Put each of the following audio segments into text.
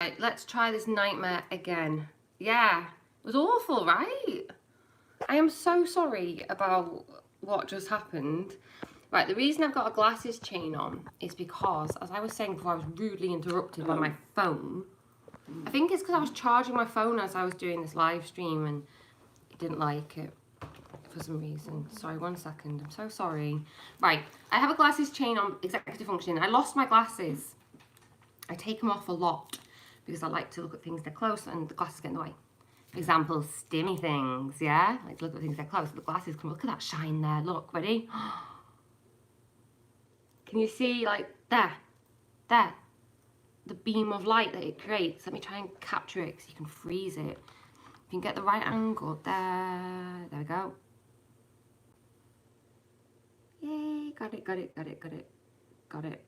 Right, let's try this nightmare again. Yeah, it was awful, right? I am so sorry about what just happened. Right, the reason I've got a glasses chain on is because, as I was saying before, I was rudely interrupted by my phone. I think it's because I was charging my phone as I was doing this live stream and it didn't like it for some reason. Sorry, 1 second. I'm so sorry. Right, I have a glasses chain on executive functioning. I lost my glasses. I take them off a lot because I like to look at things they're close and the glasses get in the way. For example, stimmy things, yeah? I like to look at things they're close. The glasses come, look at that shine there, look, ready? Can you see, like, there, the beam of light that it creates? Let me try and capture it so you can freeze it. If you can get the right angle, there we go. Yay, got it.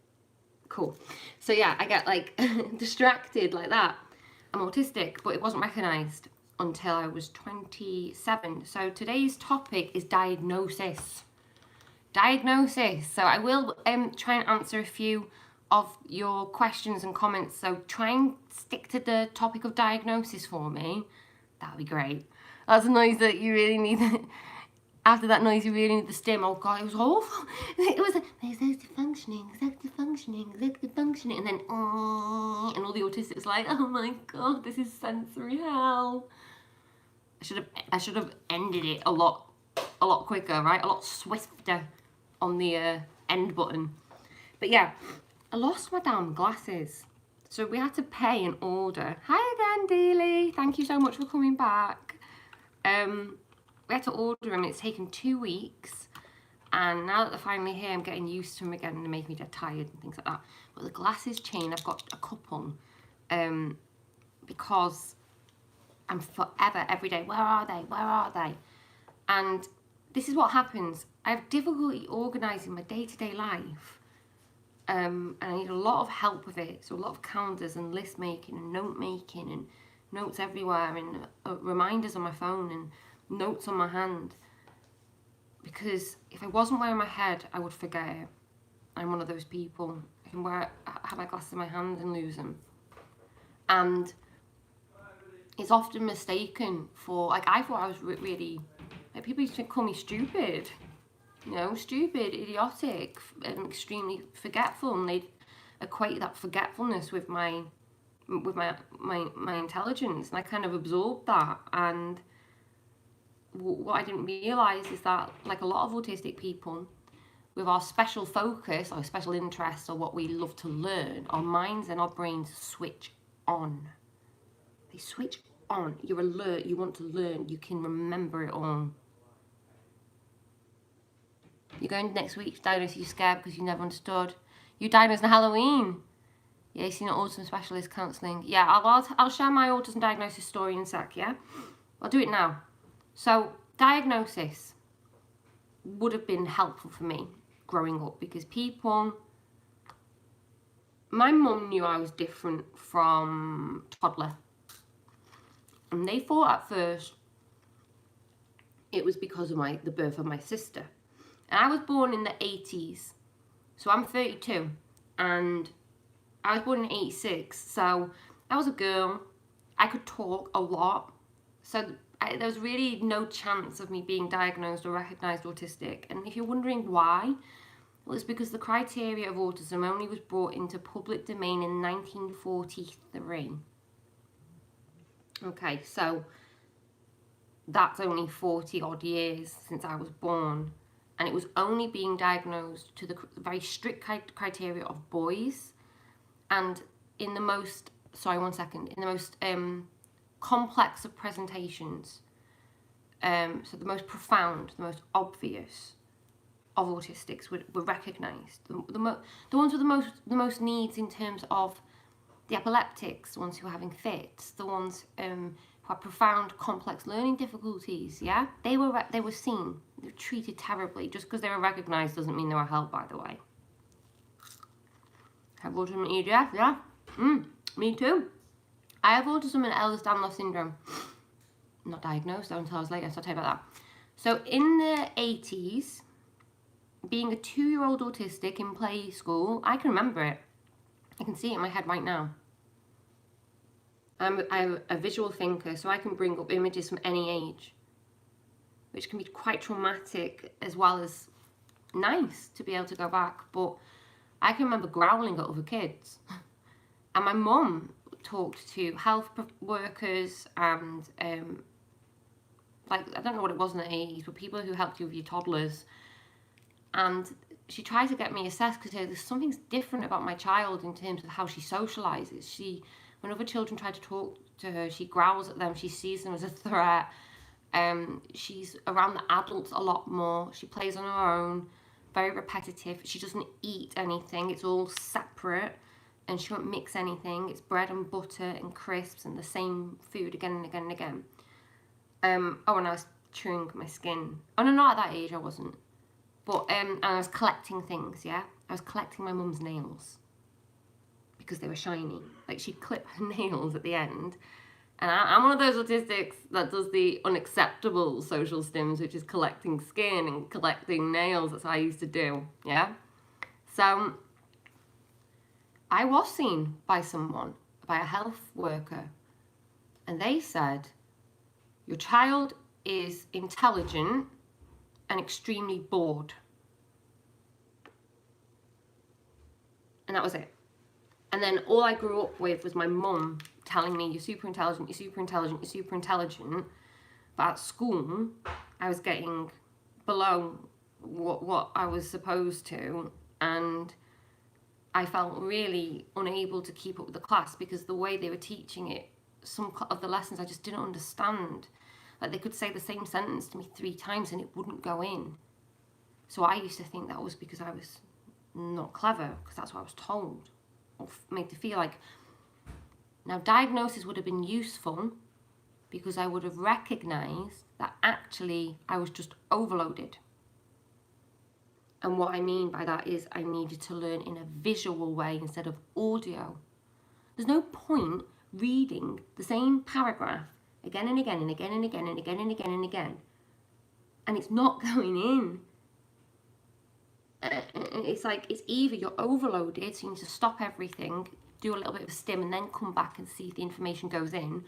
Cool. So yeah, I get like distracted like that. I'm autistic, but it wasn't recognised until I was 27. So today's topic is diagnosis. So I will try and answer a few of your questions and comments. So try and stick to the topic of diagnosis for me. That'd be great. That's a noise that you really need. After that noise, you really need the stim. Oh God, it was awful. It was executive functioning, and then and all the autistics like, oh my God, this is sensory hell. I should have ended it a lot quicker, right? A lot swifter on the end button. But yeah, I lost my damn glasses, so we had to pay an order. Hi again, Dealey. Thank you so much for coming back. We had to order them. It's taken 2 weeks, and now that they're finally here, I'm getting used to them again, and they make me dead tired and things like that. But the glasses chain, I've got a couple, because I'm forever, every day, where are they? And this is what happens. I have difficulty organising my day-to-day life, and I need a lot of help with it. So a lot of calendars and list making and note making and notes everywhere and reminders on my phone and notes on my hand, because if I wasn't wearing my head, I would forget it. I'm one of those people. I can have my glasses in my hand and lose them, and it's often mistaken for, like, I thought I was really, like, people used to call me stupid, you know, stupid, idiotic, and extremely forgetful, and they'd equate that forgetfulness with my intelligence, and I kind of absorbed that. And what I didn't realise is that, like a lot of autistic people, with our special focus, our special interest, or what we love to learn, our minds and our brains switch on. They switch on. You're alert, you want to learn, you can remember it all. You're going next week to diagnose you scared because you never understood. You diagnosed on Halloween. Yeah, you've seen an autism specialist counselling. Yeah, I'll share my autism diagnosis story in a sec, yeah? I'll do it now. So, diagnosis would have been helpful for me growing up, because my mum knew I was different from toddler. And they thought at first it was because of the birth of my sister. And I was born in the 80s, so I'm 32, and I was born in 86, so I was a girl. I could talk a lot, so there was really no chance of me being diagnosed or recognised autistic. And if you're wondering why, well, it's because the criteria of autism only was brought into public domain in 1943. Okay, so that's only 40 odd years since I was born, and it was only being diagnosed to the very strict criteria of boys, and in the most, in the most complex of presentations, so the most profound, the most obvious of autistics were recognised. The ones with the most needs in terms of the epileptics, the ones who are having fits, the ones who have profound complex learning difficulties, yeah? They were seen, they were treated terribly. Just because they were recognised doesn't mean they were helped, by the way. Have autism and EDF, yeah? Me too. I have autism and Ehlers-Danlos syndrome. Not diagnosed though until I was later, so I'll tell you about that. So in the 80s, being a 2-year-old autistic in play school, I can remember it. I can see it in my head right now. I'm a visual thinker, so I can bring up images from any age, which can be quite traumatic as well as nice to be able to go back. But I can remember growling at other kids. And my mum talked to health workers and, like, I don't know what it was in the 80s, but people who helped you with your toddlers. And she tried to get me assessed because there's something different about my child in terms of how she socialises. When other children try to talk to her, she growls at them, she sees them as a threat. She's around the adults a lot more. She plays on her own, very repetitive. She doesn't eat anything, it's all separate. And she won't mix anything. It's bread and butter and crisps and the same food again and again and again. Oh, and I was chewing my skin. Oh no, not at that age, I wasn't. But and I was collecting things, yeah? I was collecting my mum's nails because they were shiny. Like, she'd clip her nails at the end. And I'm one of those autistics that does the unacceptable social stims, which is collecting skin and collecting nails. That's what I used to do, yeah? So I was seen by someone, by a health worker, and they said, your child is intelligent and extremely bored. And that was it. And then all I grew up with was my mum telling me, you're super intelligent, you're super intelligent, you're super intelligent. But at school, I was getting below what I was supposed to. And I felt really unable to keep up with the class because the way they were teaching it, some of the lessons I just didn't understand. Like, they could say the same sentence to me 3 times and it wouldn't go in. So I used to think that was because I was not clever, because that's what I was told or made to feel like. Now, diagnosis would have been useful because I would have recognised that actually I was just overloaded. And what I mean by that is I needed to learn in a visual way instead of audio. There's no point reading the same paragraph again and again and again and again and again and again and again, and it's not going in. It's like, it's either you're overloaded, so you need to stop everything, do a little bit of a stim, and then come back and see if the information goes in,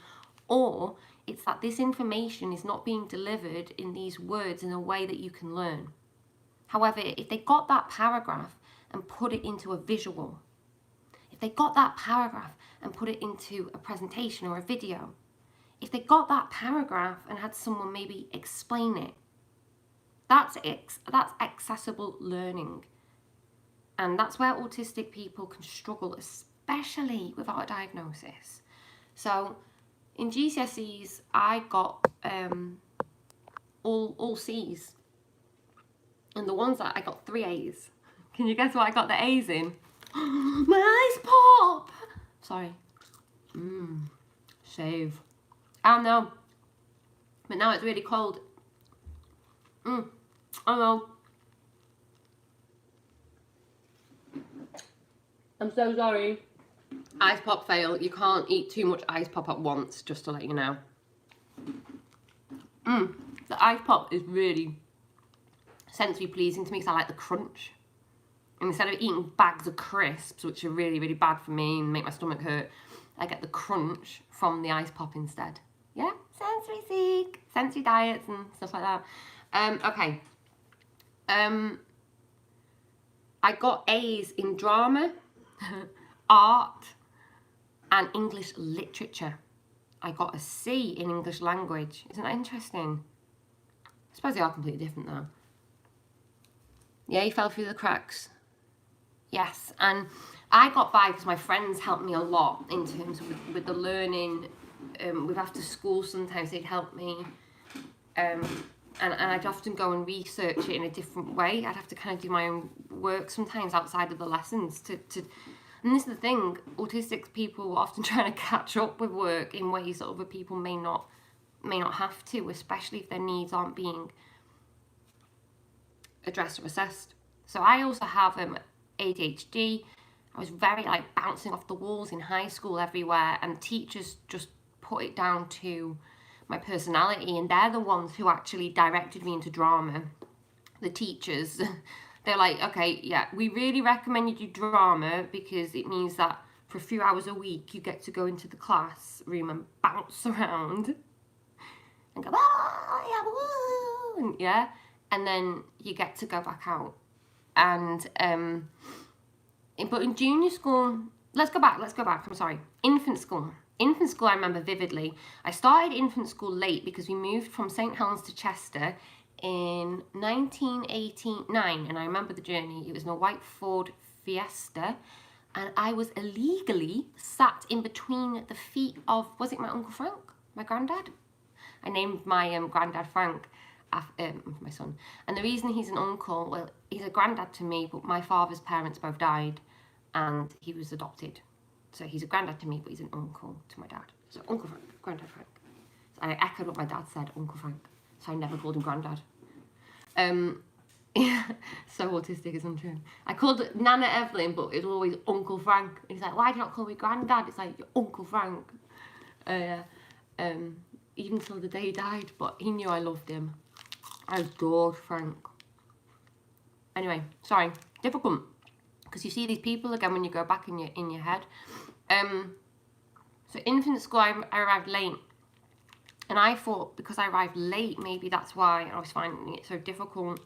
or it's that this information is not being delivered in these words in a way that you can learn. However, if they got that paragraph and put it into a visual, if they got that paragraph and put it into a presentation or a video, if they got that paragraph and had someone maybe explain it, that's accessible learning. And that's where autistic people can struggle, especially without a diagnosis. So in GCSEs, I got all C's. And the ones that I got 3 A's. Can you guess what I got the A's in? My eyes pop! Sorry. Shave. Oh no. But now it's really cold. Oh no. I'm so sorry. Ice pop fail. You can't eat too much ice pop at once, just to let you know. The ice pop is really sensory pleasing to me because I like the crunch. And instead of eating bags of crisps, which are really, really bad for me and make my stomach hurt, I get the crunch from the ice pop instead. Yeah, sensory seek, sensory diets and stuff like that. Okay. I got A's in drama, art, and English literature. I got a C in English language. Isn't that interesting? I suppose they are completely different though. Yeah, you fell through the cracks. Yes, and I got by because my friends helped me a lot in terms of with the learning. With after school, sometimes they'd help me. And I'd often go and research it in a different way. I'd have to kind of do my own work sometimes outside of the lessons to and this is the thing, autistic people are often trying to catch up with work in ways that other people may not have to, especially if their needs aren't being addressed or assessed. So I also have ADHD. I was very like bouncing off the walls in high school everywhere, and teachers just put it down to my personality, and they're the ones who actually directed me into drama. The teachers, they're like, okay, yeah, we really recommend you do drama because it means that for a few hours a week, you get to go into the classroom and bounce around and go, oh, yeah, woo, and, yeah, and then you get to go back out. And but in junior school, let's go back, I'm sorry. Infant school, I remember vividly. I started infant school late because we moved from St Helens to Chester in 1989, and I remember the journey. It was in a white Ford Fiesta, and I was illegally sat in between the feet of, was it my Uncle Frank, my granddad? I named my granddad Frank after my son. And the reason he's an uncle, well, he's a granddad to me, but my father's parents both died and he was adopted. So he's a granddad to me, but he's an uncle to my dad. So Uncle Frank, Granddad Frank. So I echoed what my dad said, Uncle Frank. So I never called him Granddad. Yeah, so autistic is untrue. I called it Nana Evelyn, but it was always Uncle Frank. And he's like, why do you not call me Granddad? It's like, you're Uncle Frank. Even till the day he died, but he knew I loved him. I adored Frank. Anyway, sorry, difficult, because you see these people again when you go back in your head. So infant school, I arrived late, and I thought because I arrived late, maybe that's why I was finding it so difficult.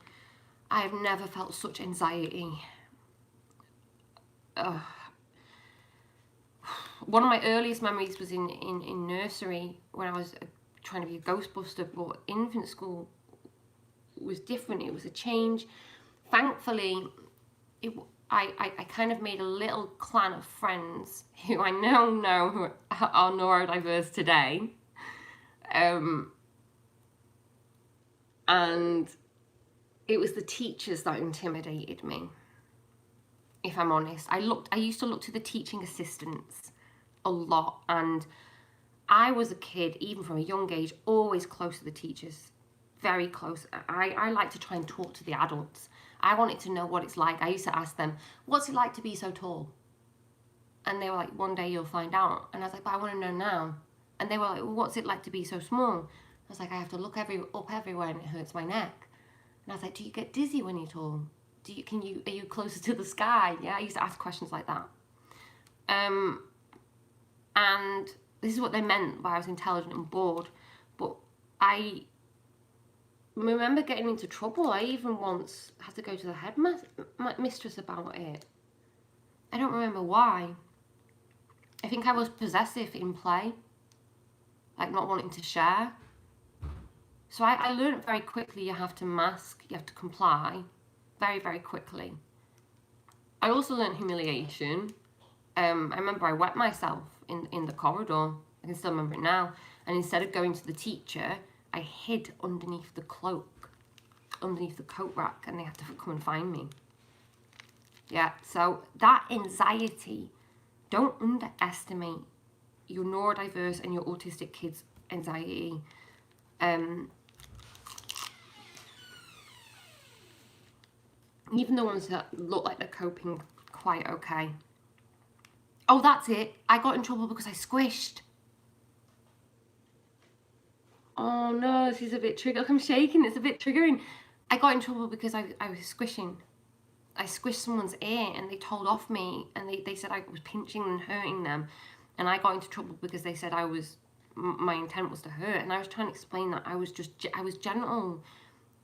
I have never felt such anxiety. One of my earliest memories was in nursery when I was trying to be a Ghostbuster, but infant school was different. It was a change. Thankfully, I kind of made a little clan of friends who I now know who are neurodiverse today. And it was the teachers that intimidated me, if I'm honest. I used to look to the teaching assistants a lot, and I was a kid, even from a young age, always close to the teachers, very close. I like to try and talk to the adults. I wanted to know what it's like. I used to ask them, what's it like to be so tall? And they were like, one day you'll find out. And I was like, but I want to know now. And they were like, well, what's it like to be so small? I was like, I have to look up everywhere and it hurts my neck. And I was like, do you get dizzy when you're tall? Are you closer to the sky? Yeah, I used to ask questions like that. And this is what they meant by I was intelligent and bored. But I remember getting into trouble. I even once had to go to the headmistress about it. I don't remember why. I think I was possessive in play, like not wanting to share. So I learned very quickly you have to mask, you have to comply, very, very quickly. I also learned humiliation. I remember I wet myself in the corridor. I can still remember it now. And instead of going to the teacher, I hid underneath the cloak, underneath the coat rack, and they had to come and find me. Yeah, so that anxiety, don't underestimate your neurodiverse and your autistic kids' anxiety. Even the ones that look like they're coping quite okay. Oh, that's it. I got in trouble because I squished. Oh no, this is a bit triggering. Look, I'm shaking. It's a bit triggering. I got in trouble because I was squishing. I squished someone's ear and they told off me, and they said I was pinching and hurting them. And I got into trouble because they said my intent was to hurt. And I was trying to explain that I was gentle.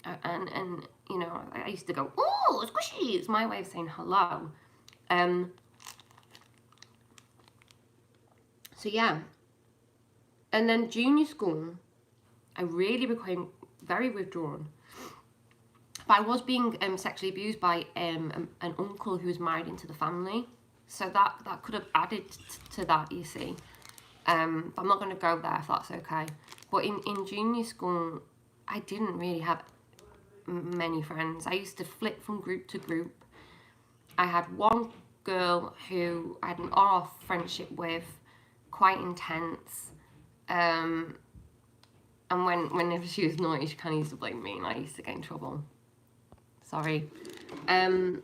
And you know, I used to go, ooh, squishy. It's my way of saying hello. So yeah. And then junior school, I really became very withdrawn. But I was being sexually abused by an uncle who was married into the family. So that could have added to that, you see. But I'm not going to go there if that's okay. But in junior school, I didn't really have many friends. I used to flip from group to group. I had one girl who I had an on-off friendship with, quite intense. And whenever she was naughty, she kind of used to blame me, and I used to get in trouble. Sorry. And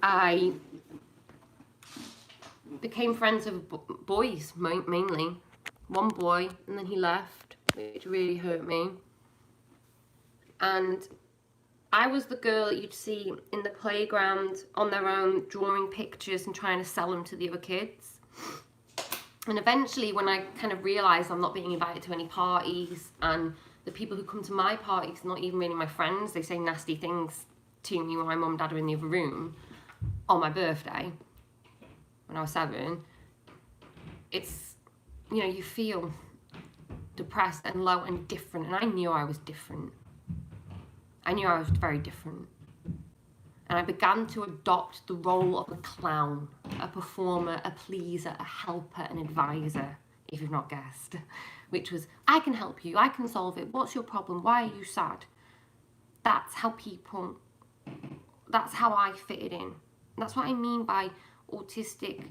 I became friends with boys, mainly. One boy, and then he left, which really hurt me. And I was the girl that you'd see in the playground on their own, drawing pictures and trying to sell them to the other kids. And eventually, when I kind of realised I'm not being invited to any parties, and the people who come to my parties are not even really my friends, they say nasty things to me when my mum and dad are in the other room on my birthday, when I was 7, it's, you know, you feel depressed and low and different. And I knew I was different. I knew I was very different. And I began to adopt the role of a clown, a performer, a pleaser, a helper, an advisor, if you've not guessed. Which was, I can help you, I can solve it, what's your problem, why are you sad? That's how I fitted in. That's what I mean by autistic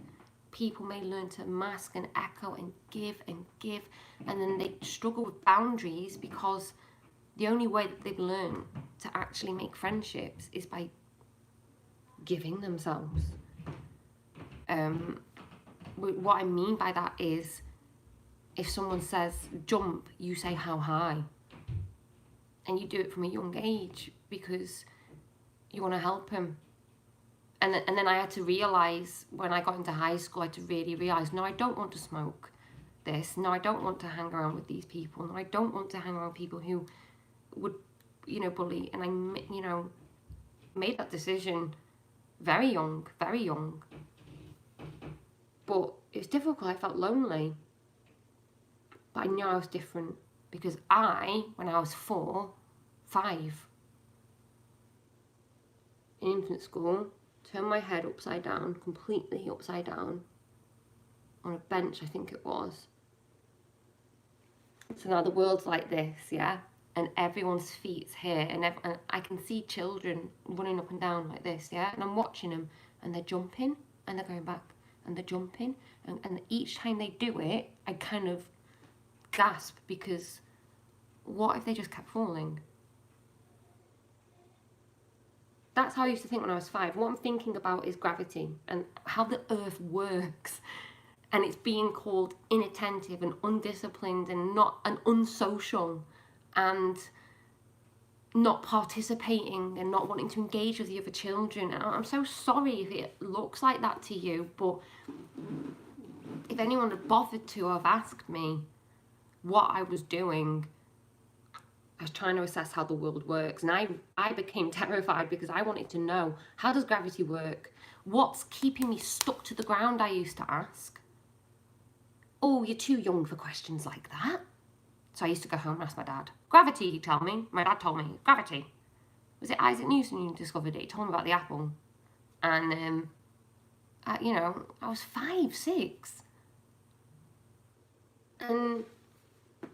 people may learn to mask and echo and give, and then they struggle with boundaries because the only way that they've learned to actually make friendships is by giving themselves. What I mean by that is, if someone says jump, you say how high, and you do it from a young age because you want to help them. And then I had to realise, when I got into high school, I had to really realise, no, I don't want to smoke this. No, I don't want to hang around with these people. No, I don't want to hang around people who would, you know, bully. And I, you know, made that decision very young. But it was difficult. I felt lonely. But I knew I was different because when I was 4, 5, in infant school, turned my head upside down, completely upside down, on a bench, I think it was. So now the world's like this, yeah? And everyone's feet's here, and I can see children running up and down like this, yeah? And I'm watching them, and they're jumping, and they're going back, and they're jumping, and each time they do it, I kind of gasp, because what if they just kept falling? That's how I used to think when I was 5. What I'm thinking about is gravity and how the earth works. And it's being called inattentive and undisciplined and unsocial and not participating and not wanting to engage with the other children. And I'm so sorry if it looks like that to you, but if anyone had bothered to have asked me what I was doing, I was trying to assess how the world works, and I became terrified because I wanted to know, how does gravity work? What's keeping me stuck to the ground, I used to ask. Oh, you're too young for questions like that. So I used to go home and ask my dad. Gravity, he'd tell me. My dad told me, gravity. Was it Isaac Newton who discovered it? He told me about the apple. And, you know, I was 5, 6.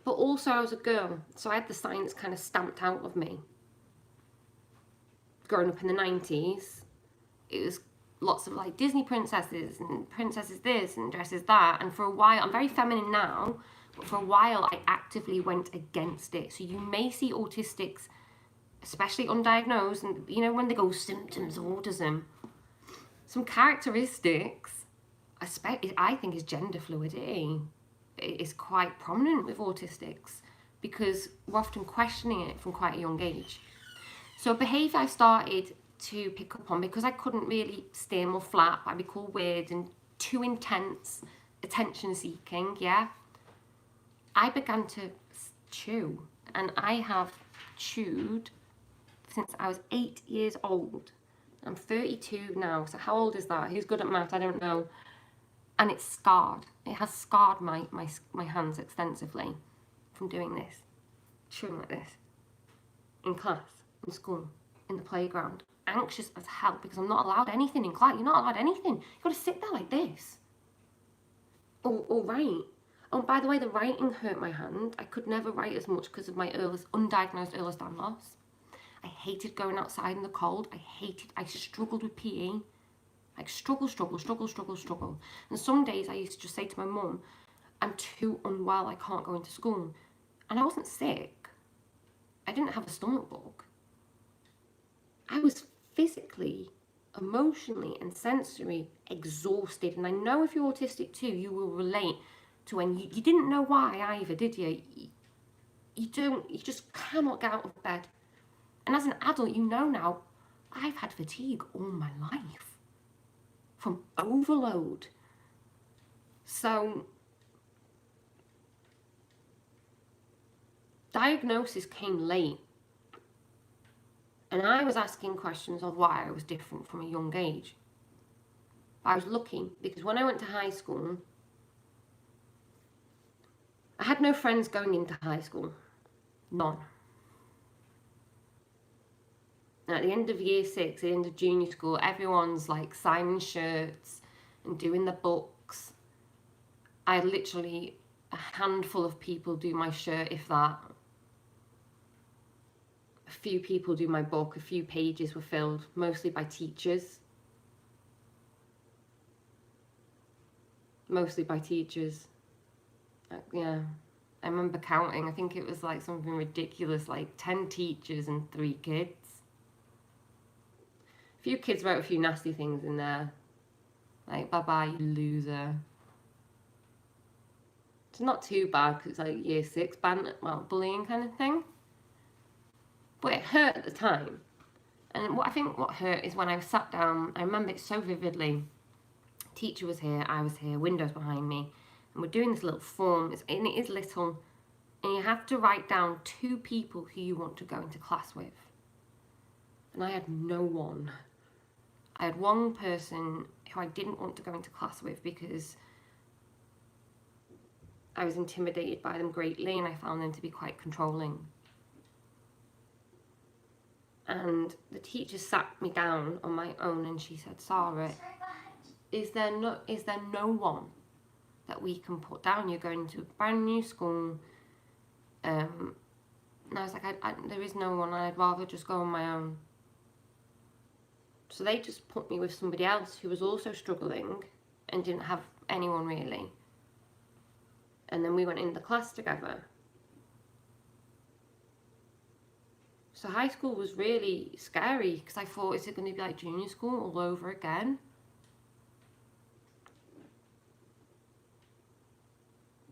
But also I was a girl, so I had the science kind of stamped out of me. Growing up in the 90s, it was lots of like Disney princesses and princesses this and dresses that, and for a while, I'm very feminine now, but for a while I actively went against it. So you may see autistics, especially undiagnosed, and you know, when they go symptoms of autism, some characteristics, I think, is gender fluidity. Is quite prominent with autistics because we're often questioning it from quite a young age. So behaviour I started to pick up on because I couldn't really stim or flap. I'd be called weird and too intense, attention seeking, yeah. I began to chew, and I have chewed since I was 8 years old. I'm 32 now, so how old is that? Who's good at math? I don't know. And it's scarred. It has scarred my hands extensively from doing this, chewing like this, in class, in school, in the playground, anxious as hell because I'm not allowed anything in class. You're not allowed anything. You've got to sit there like this. Or write. Oh, by the way, the writing hurt my hand. I could never write as much because of my undiagnosed Ehlers-Danlos loss. I hated going outside in the cold. I struggled with PE. Like struggle. And some days I used to just say to my mum, I'm too unwell, I can't go into school. And I wasn't sick. I didn't have a stomach bug. I was physically, emotionally and sensory exhausted. And I know if you're autistic too, you will relate to when you didn't know why either, did you? You just cannot get out of bed. And as an adult, you know now, I've had fatigue all my life from overload. So diagnosis came late, and I was asking questions of why I was different from a young age. I was lucky because when I went to high school, I had no friends going into high school. None. And at the end of year 6, at the end of junior school, everyone's like signing shirts and doing the books. I had literally a handful of people do my shirt, if that. A few people do my book, a few pages were filled, mostly by teachers. Mostly by teachers. Yeah, I remember counting, I think it was like something ridiculous, like 10 teachers and 3 kids. A few kids wrote a few nasty things in there, like, bye-bye, you loser. It's not too bad, because it's like year 6 banter, well, bullying kind of thing. But it hurt at the time. And I think what hurt is when I sat down, I remember it so vividly. Teacher was here, I was here, windows behind me, and we're doing this little form, and it is little, and you have to write down 2 people who you want to go into class with. And I had no one. I had one person who I didn't want to go into class with because I was intimidated by them greatly, and I found them to be quite controlling. And the teacher sat me down on my own, and she said, Sarah, is there no one that we can put down? You're going to a brand new school. And I was like, there is no one. I'd rather just go on my own. So they just put me with somebody else who was also struggling and didn't have anyone really. And then we went in the class together. So high school was really scary because I thought, is it going to be like junior school all over again?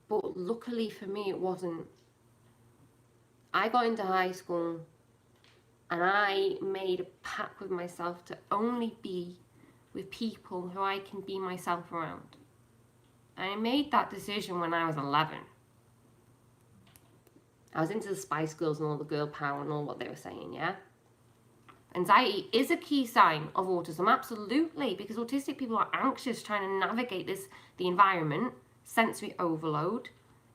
But luckily for me, it wasn't. I got into high school and I made a pact with myself to only be with people who I can be myself around. And I made that decision when I was 11. I was into the Spice Girls and all the girl power and all what they were saying, yeah? Anxiety is a key sign of autism, absolutely, because autistic people are anxious trying to navigate the environment, sensory overload,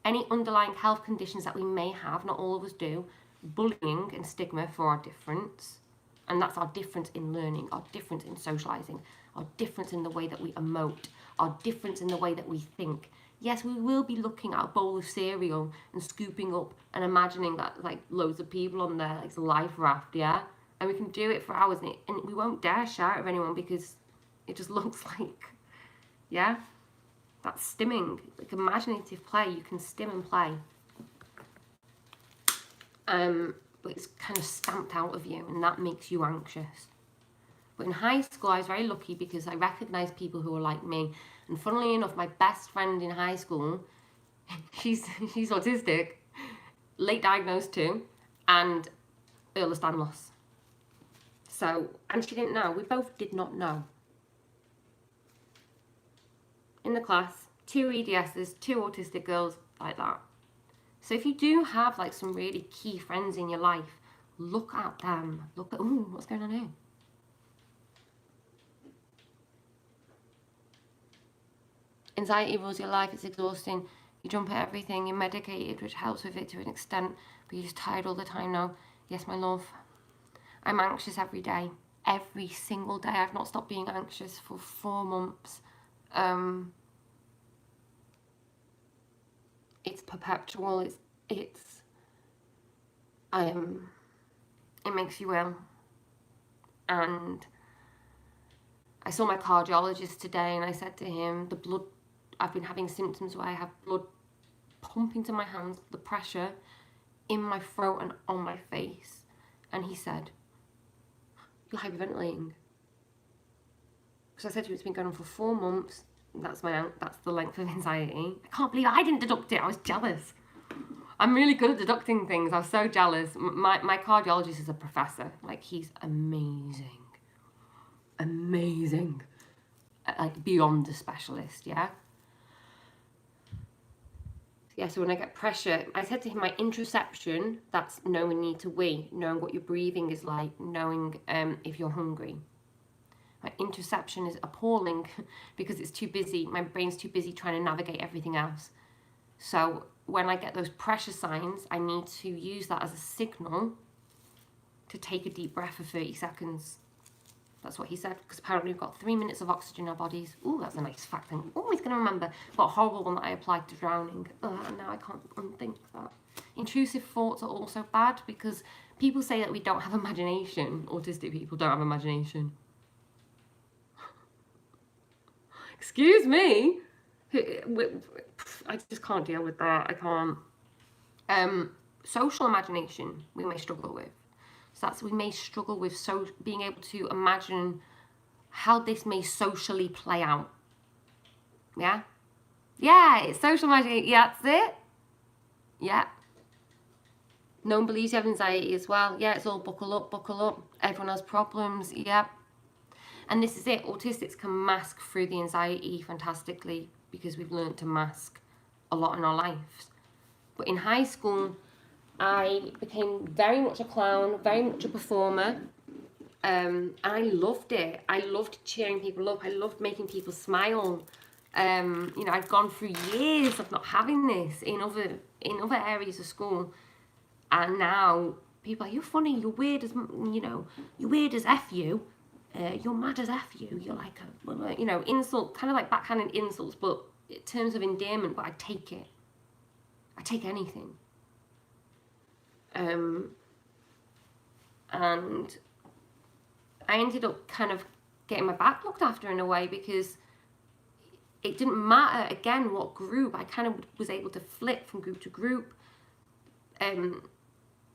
any underlying health conditions that we may have, not all of us do, bullying and stigma for our difference. And that's our difference in learning, our difference in socializing, our difference in the way that we emote, our difference in the way that we think. Yes, we will be looking at a bowl of cereal and scooping up and imagining that like loads of people on there, like it's a life raft, yeah? And we can do it for hours and we won't dare shout at anyone because it just looks like, yeah? That's stimming, like imaginative play, you can stim and play. But it's kind of stamped out of you and that makes you anxious. But in high school, I was very lucky because I recognised people who were like me. And funnily enough, my best friend in high school, she's autistic, late diagnosed too, and Ehlers-Danlos loss. So, and she didn't know. We both did not know. In the class, 2 EDSs, 2 autistic girls, like that. So if you do have like some really key friends in your life, look at them. Look at, ooh, what's going on here? Anxiety rules your life, it's exhausting. You jump at everything, you're medicated, which helps with it to an extent, but you're just tired all the time now. Yes, my love. I'm anxious every day. Every single day. I've not stopped being anxious for 4 months. It's perpetual, it makes you ill. And I saw my cardiologist today and I said to him, I've been having symptoms where I have blood pumping to my hands, the pressure in my throat and on my face. And he said, you're hyperventilating. Because I said to him, it's been going on for 4 months. That's the length of anxiety. I can't believe I didn't deduct it. I was jealous. I'm really good at deducting things. I was so jealous. My cardiologist is a professor. Like, he's amazing. Amazing. Like, beyond a specialist, yeah? Yeah, so when I get pressure, I said to him, my interoception, that's knowing need to wee, knowing what your breathing is like, knowing if you're hungry. My interoception is appalling because it's too busy. My brain's too busy trying to navigate everything else. So when I get those pressure signs, I need to use that as a signal to take a deep breath for 30 seconds. That's what he said, because apparently we've got 3 minutes of oxygen in our bodies. Ooh, that's a nice fact I'm always going to remember. But a horrible one that I applied to drowning. And now I can't unthink that. Intrusive thoughts are also bad because people say that we don't have imagination. Autistic people don't have imagination. Excuse me? I just can't deal with that. I can't. Social imagination we may struggle with. So we may struggle with being able to imagine how this may socially play out. Yeah? Yeah, it's social imagination. Yeah, that's it. Yeah. No one believes you have anxiety as well. Yeah, it's all buckle up, buckle up. Everyone has problems. Yeah. And this is it. Autistics can mask through the anxiety fantastically because we've learned to mask a lot in our lives. But in high school, I became very much a clown, very much a performer, and I loved it. I loved cheering people up. I loved making people smile. I'd gone through years of not having this in other areas of school, and now people are, you're funny, you're weird as you're weird as F you, you're mad as F you. You're like a insult, kind of like backhanded insults, but in terms of endearment. But I take it. I take anything. And I ended up kind of getting my back looked after in a way because it didn't matter, again, what group. I kind of was able to flip from group to group.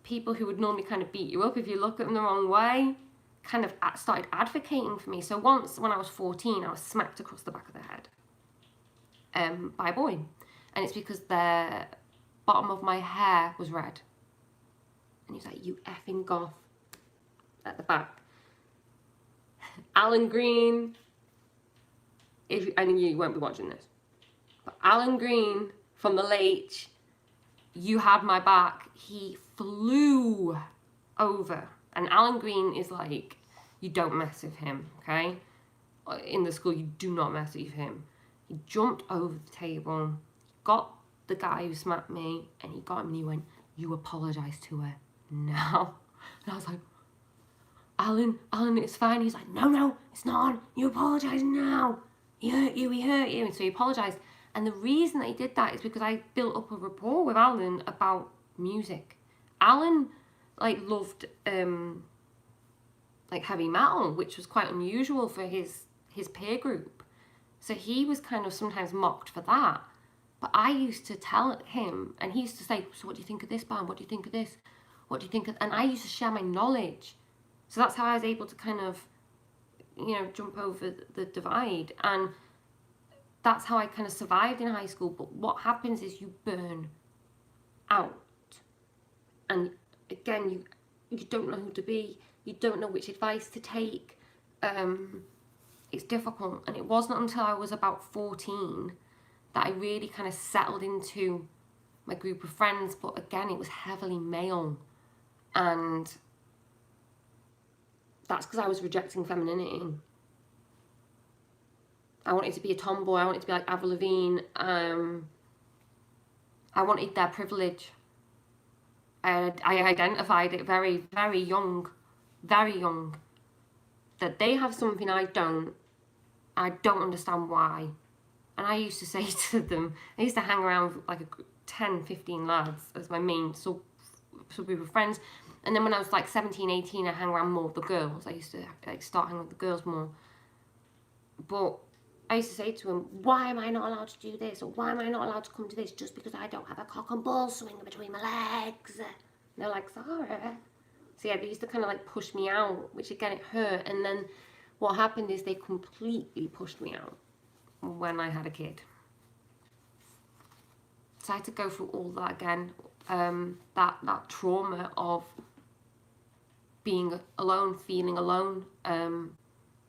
People who would normally kind of beat you up if you look at them the wrong way kind of started advocating for me. So once, when I was 14, I was smacked across the back of the head by a boy. And it's because the bottom of my hair was red. And he was like, you effing goth, at the back. Alan Green, I know you won't be watching this, but Alan Green from The Late, you had my back. He flew over. And Alan Green is like, you don't mess with him, okay? In the school, you do not mess with him. He jumped over the table, got the guy who smacked me, and he got him and he went, you apologise to her now. And I was like, Alan, it's fine. He's like, no, it's not on. You apologise now. He hurt you. And so he apologised. And the reason that he did that is because I built up a rapport with Alan about music. Alan, loved, heavy metal, which was quite unusual for his peer group. So he was kind of sometimes mocked for that. But I used to tell him, and he used to say, so what do you think of this band? What do you think of this? What do you think of... And I used to share my knowledge. So that's how I was able to kind of, jump over the divide. And that's how I kind of survived in high school. But what happens is you burn out. And again, you don't know who to be. You don't know which advice to take. It's difficult. And it wasn't until I was about 14 that I really kind of settled into my group of friends. But again, it was heavily male. And that's because I was rejecting femininity. I wanted to be a tomboy. I wanted to be like Avril Lavigne. I wanted their privilege. I identified it very, very young, that they have something I don't. I don't understand why. And I used to say to them, I used to hang around with like 10, 15 lads as my main subgroup of friends. And then when I was like 17, 18, I hang around more with the girls. I used to start hanging with the girls more. But I used to say to them, why am I not allowed to do this? Or why am I not allowed to come to this just because I don't have a cock and ball swing between my legs? And they're like, sorry. So yeah, they used to kind of push me out, which again, it hurt. And then what happened is they completely pushed me out when I had a kid. So I had to go through all that again. that trauma of being alone, feeling alone.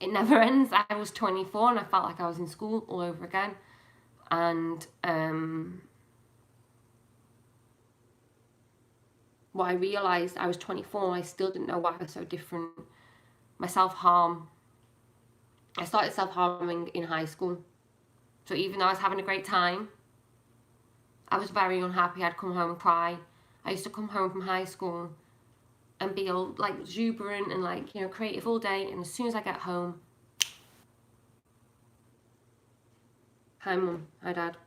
It never ends. I was 24 and I felt like I was in school all over again. And what I realised, I was 24 and I still didn't know why I was so different. My self-harm. I started self-harming in high school. So even though I was having a great time, I was very unhappy. I'd come home and cry. I used to come home from high school and be all like exuberant and like, you know, creative all day. And as soon as I get home, hi mum, hi dad,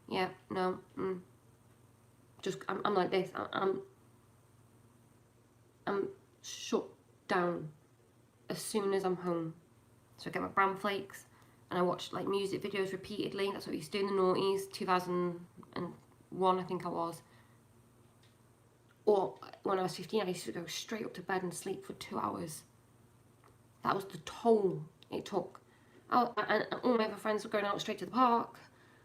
yeah, no, just, I'm like this. I'm shut down as soon as I'm home. So I get my bran flakes and I watch like music videos repeatedly. That's what we used to do in the noughties, 2001 I think I was. Or when I was 15, I used to go straight up to bed and sleep for 2 hours. That was the toll it took. And all my other friends were going out straight to the park,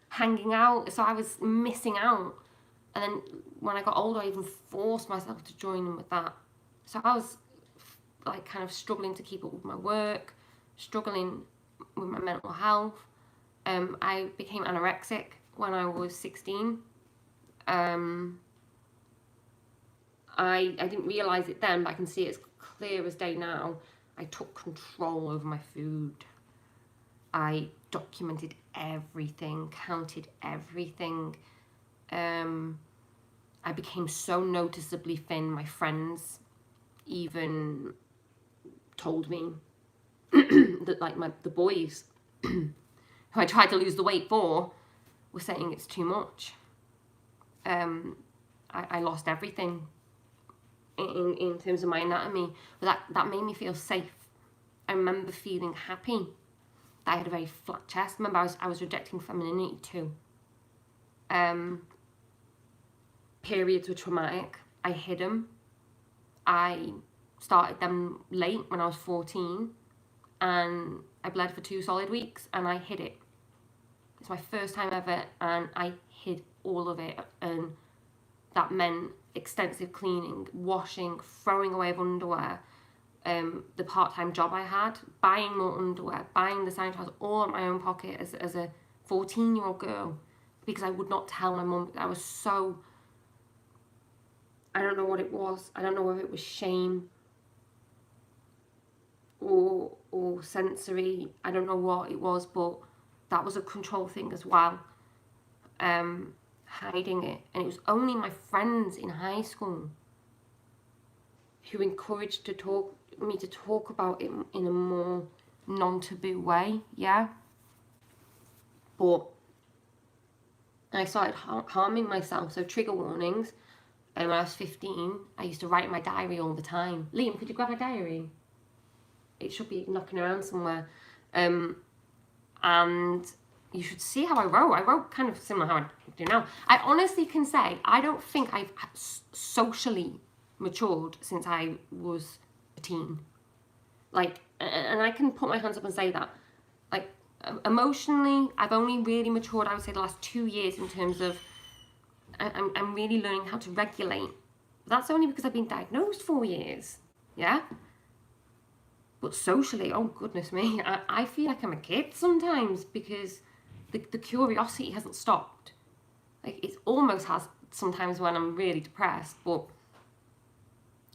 hanging out, so I was missing out. And then when I got older, I even forced myself to join in with that. So I was like kind of struggling to keep up with my work, struggling with my mental health. I became anorexic when I was 16. I didn't realise it then, but I can see it as clear as day now. I took control over my food. I documented everything, counted everything. I became so noticeably thin. My friends even told me that like the boys who I tried to lose the weight for were saying it's too much. I lost everything in terms of my anatomy, but that made me feel safe. I remember feeling happy that I had a very flat chest. Remember, I was rejecting femininity too. Periods were traumatic. I hid them. I started them late when I was 14, and I bled for 2 solid weeks, and I hid it. It's my first time ever, and I hid all of it, and that meant extensive cleaning, washing, throwing away of underwear, the part-time job I had, buying more underwear, buying the sanitizer all in my own pocket as a 14-year-old girl, because I would not tell my mum. I was so, I don't know what it was. I don't know whether it was shame or sensory. I don't know what it was, but that was a control thing as well. Hiding it. And it was only my friends in high school who encouraged me to talk about it in a more non-taboo way, yeah? But I started harming myself, so trigger warnings. And when I was 15, I used to write in my diary all the time. Liam, could you grab my diary? It should be knocking around somewhere. And you should see how I wrote. I wrote kind of similar how I do now. I honestly can say I don't think I've socially matured since I was a teen. Like, and I can put my hands up and say that. Like, emotionally, I've only really matured, I would say, the last 2 years in terms of I'm really learning how to regulate. That's only because I've been diagnosed 4 years, yeah? But socially, oh goodness me, I feel like I'm a kid sometimes because the curiosity hasn't stopped. Like, it almost has sometimes when I'm really depressed, but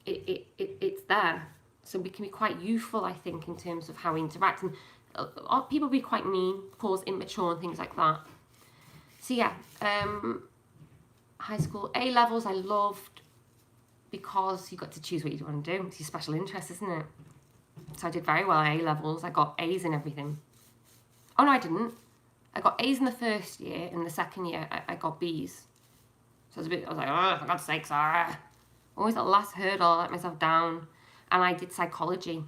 it's there. So we can be quite youthful, I think, in terms of how we interact. And people be quite mean, call us immature and things like that. So yeah, high school A-levels I loved because you got to choose what you want to do. It's your special interest, isn't it? So I did very well at A-levels. I got A's in everything. Oh no, I didn't. I got A's in the first year, and the second year I got B's. So I was like, oh, for God's sake, Sarah. Always that last hurdle, I let myself down. And I did psychology.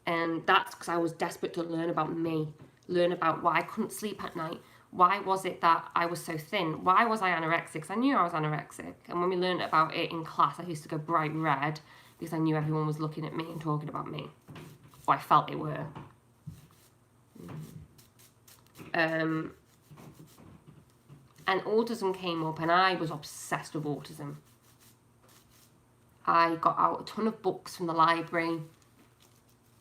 And that's because I was desperate to learn about me, learn about why I couldn't sleep at night. Why was it that I was so thin? Why was I anorexic? Because I knew I was anorexic. And when we learned about it in class, I used to go bright red because I knew everyone was looking at me and talking about me. Or I felt they were. And autism came up, and I was obsessed with autism. I got out a ton of books from the library,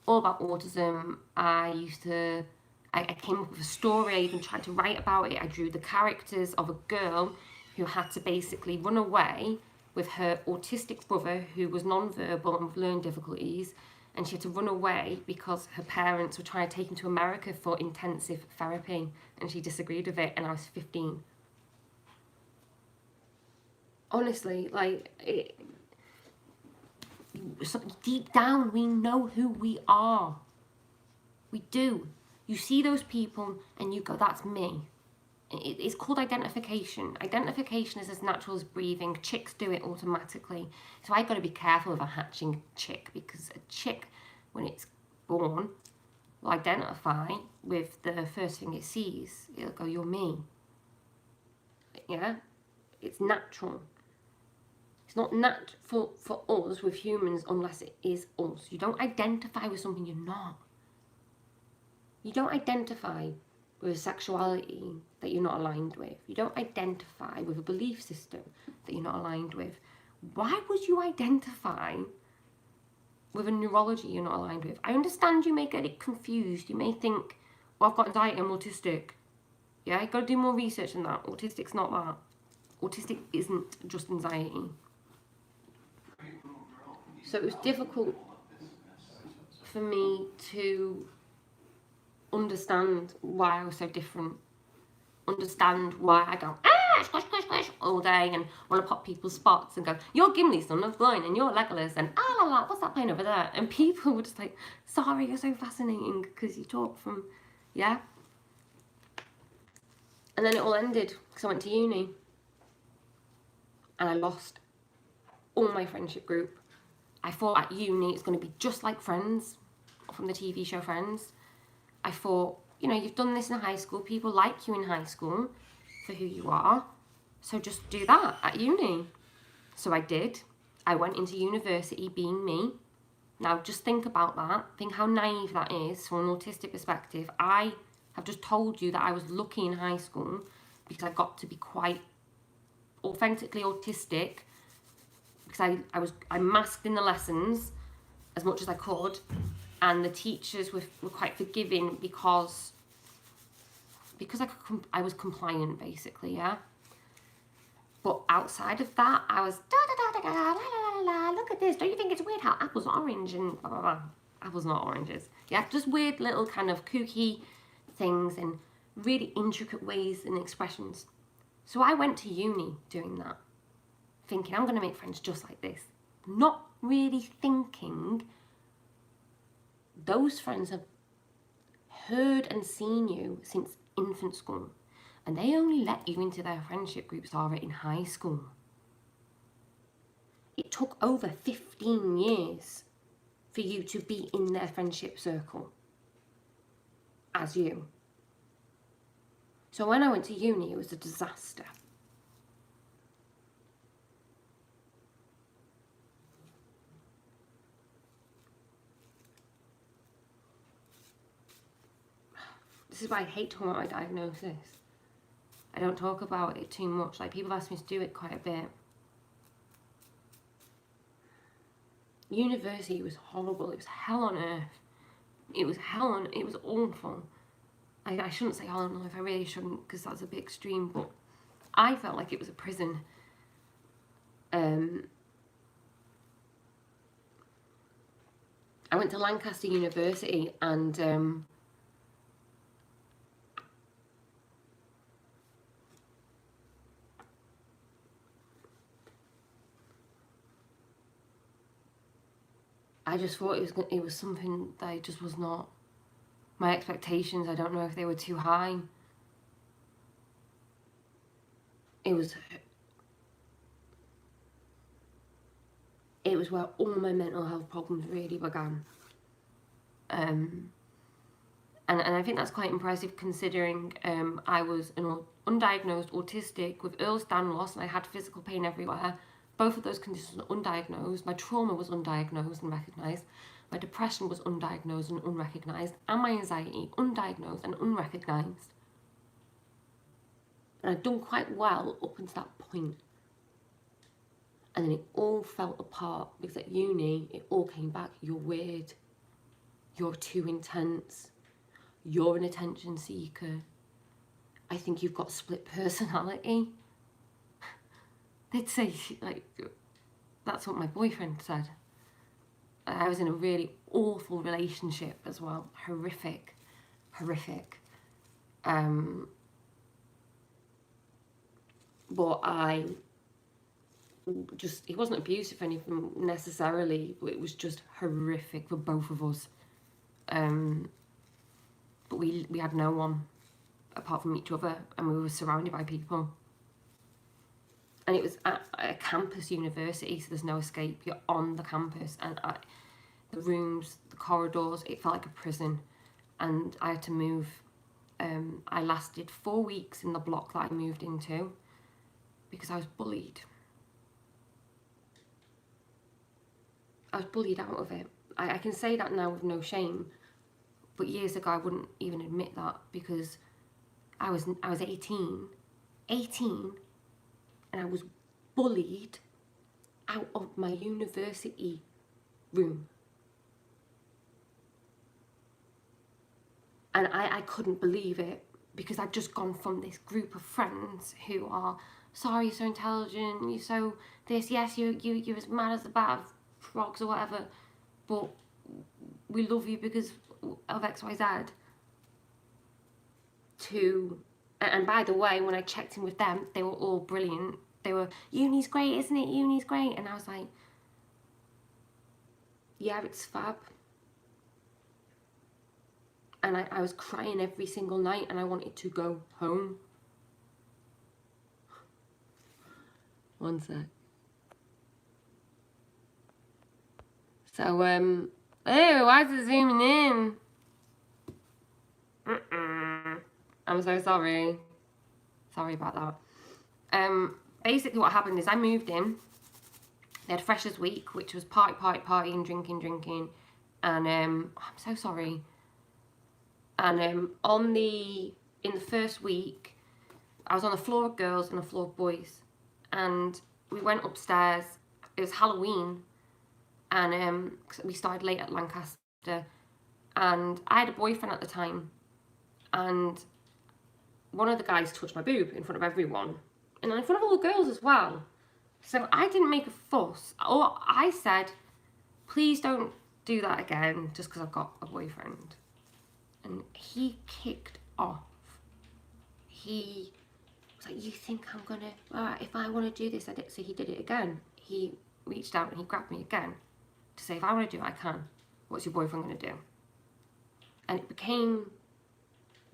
all about autism. I came up with a story. I even tried to write about it. I drew the characters of a girl who had to basically run away with her autistic brother, who was non-verbal and with learning difficulties, and she had to run away because her parents were trying to take him to America for intensive therapy, and she disagreed with it, and I was 15. Honestly, so deep down, we know who we are. We do. You see those people and you go, that's me. It's called identification. Identification is as natural as breathing. Chicks do it automatically. So I've got to be careful of a hatching chick, because a chick, when it's born, will identify with the first thing it sees. It'll go, you're me. Yeah? It's natural. It's not natural for us with humans unless it is us. You don't identify with something you're not. You don't identify with a sexuality that you're not aligned with. You don't identify with a belief system that you're not aligned with. Why would you identify with a neurology you're not aligned with? I understand you may get it confused. You may think, well, I've got anxiety, I'm autistic. Yeah, you've got to do more research than that. Autistic's not that. Autistic isn't just anxiety. So it was difficult for me to understand why I was so different. Understand why I go, squish, squish, squish, all day, and want to pop people's spots and go, you're Gimli, son of Gloin, and you're Legolas, and la la, what's that playing over there? And people were just like, sorry, you're so fascinating because you talk from, yeah. And then it all ended because I went to uni and I lost all my friendship group. I thought at uni it's going to be just like Friends, from the TV show Friends. I thought, you know, you've done this in high school, people like you in high school for who you are, so just do that at uni. So I did. I went into university being me. Now just think about that. Think how naive that is from an autistic perspective. I have just told you that I was lucky in high school because I got to be quite authentically autistic, because I masked in the lessons as much as I could, and the teachers were quite forgiving because I was compliant, basically, yeah. But outside of that, I was look at this, don't you think it's weird how apples are orange and blah blah blah. Apples not oranges, yeah, just weird little kind of kooky things and really intricate ways and expressions. So I went to uni doing that, thinking I'm going to make friends just like this, not really thinking those friends have heard and seen you since infant school, and they only let you into their friendship groups in high school. It took over 15 years for you to be in their friendship circle as you. So when I went to uni, it was a disaster. This is why I hate talking about my diagnosis. I don't talk about it too much. Like, people ask me to do it quite a bit. University was horrible. It was hell on earth. It was awful. I shouldn't say hell on earth. I really shouldn't, because that's a bit extreme, but I felt like it was a prison. I went to Lancaster University, and I just thought it was something that just was not my expectations. I don't know if they were too high. It was where all my mental health problems really began. And I think that's quite impressive, considering I was an undiagnosed autistic with Ehlers-Danlos, and I had physical pain everywhere. Both of those conditions were undiagnosed. My trauma was undiagnosed and recognised. My depression was undiagnosed and unrecognised. And my anxiety, undiagnosed and unrecognised. And I'd done quite well up until that point. And then it all fell apart because at uni, it all came back. You're weird. You're too intense. You're an attention seeker. I think you've got split personality. They'd say, like, that's what my boyfriend said. I was in a really awful relationship as well. Horrific. But I just, it wasn't abusive or anything necessarily, but it was just horrific for both of us. But we had no one apart from each other, and we were surrounded by people. And it was at a campus university, so there's no escape. You're on the campus, and the rooms, the corridors, it felt like a prison. And I had to move. I lasted 4 weeks in the block that I moved into because I was bullied. I was bullied out of it. I can say that now with no shame, but years ago I wouldn't even admit that because I was 18, and I was bullied out of my university room. And I couldn't believe it because I'd just gone from this group of friends who are, sorry, you're so intelligent, you're so this, yes, you're as mad as the bat of frogs or whatever, but we love you because of X, Y, Z. And by the way, when I checked in with them, they were all brilliant. They were, uni's great, isn't it? Uni's great. And I was like, yeah, it's fab. And I was crying every single night and I wanted to go home. One sec. So, oh, why is it zooming in? I'm so sorry. Sorry about that. Basically what happened is I moved in. They had Freshers Week, which was partying, drinking. And, I'm so sorry. And in the first week, I was on the floor of girls and the floor of boys. And we went upstairs. It was Halloween. And we started late at Lancaster. And I had a boyfriend at the time. And one of the guys touched my boob in front of everyone. And in front of all the girls as well. So I didn't make a fuss. Or I said, please don't do that again just because I've got a boyfriend. And he kicked off. He was like, you think I'm gonna, all right, if I want to do this, I did. So he did it again. He reached out and he grabbed me again to say, if I want to do it, I can. What's your boyfriend going to do? And it became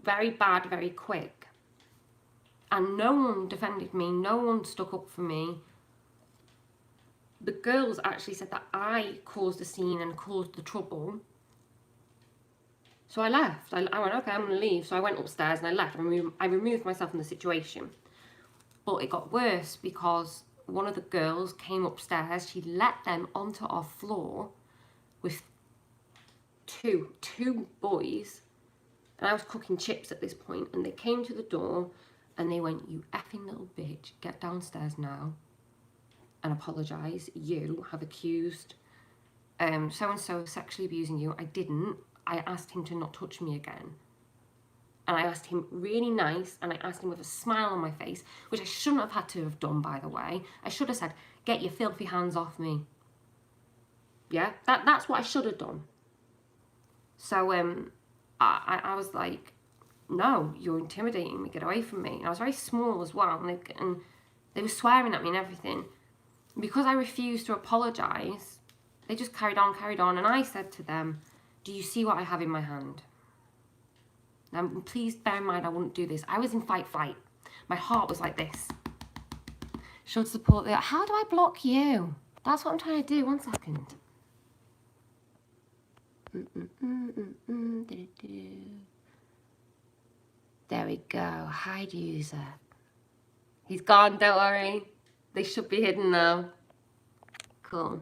very bad, very quick. And no one defended me. No one stuck up for me. The girls actually said that I caused the scene and caused the trouble. So I left. I went, okay, I'm going to leave. So I went upstairs and I left. I removed myself from the situation. But it got worse because one of the girls came upstairs. She let them onto our floor with two boys. And I was cooking chips at this point. And they came to the door and they went, you effing little bitch, get downstairs now and apologise. You have accused so-and-so of sexually abusing you. I didn't. I asked him to not touch me again. And I asked him really nice, and I asked him with a smile on my face, which I shouldn't have had to have done, by the way. I should have said, get your filthy hands off me. Yeah, that's what I should have done. So I was like, no, you're intimidating me, get away from me. And I was very small as well, and they were swearing at me and everything. And because I refused to apologise, they just carried on, and I said to them, do you see what I have in my hand? Now, please bear in mind, I wouldn't do this. I was in fight. My heart was like this. Should support the... How do I block you? That's what I'm trying to do. 1 second. There we go. Hide user. He's gone, don't worry. They should be hidden now. Cool.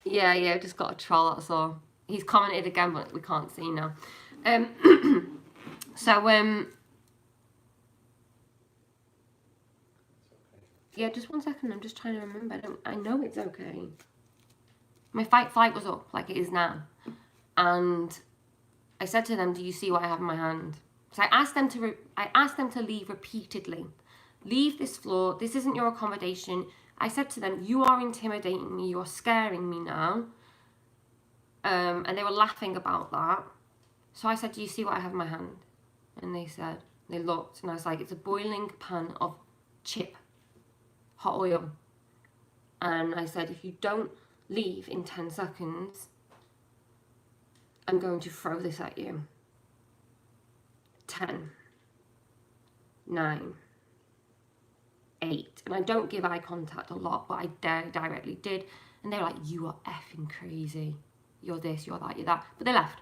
Yeah, just got a troll, that's all. He's commented again, but we can't see now. So Yeah, just 1 second. I'm just trying to remember. I know it's okay. My fight flight was up like it is now. And I said to them, do you see what I have in my hand? So I asked them to leave repeatedly. Leave this floor. This isn't your accommodation. I said to them, you are intimidating me. You're scaring me now. And they were laughing about that. So I said, do you see what I have in my hand? And they said, they looked, and I was like, it's a boiling pan of chip, hot oil. And I said, if you don't leave in 10 seconds, I'm going to throw this at you. 10, 9, 8. And I don't give eye contact a lot, but I directly did. And they were like, you are effing crazy. You're this, you're that, you're that. But they left.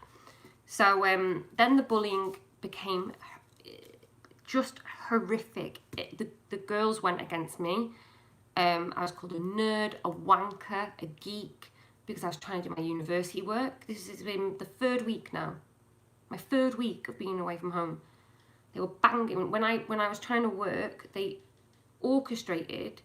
So then the bullying became just horrific. The girls went against me. I was called a nerd, a wanker, a geek, because I was trying to do my university work. This has been the 3rd week now. My 3rd week of being away from home. They were banging. When I was trying to work, they orchestrated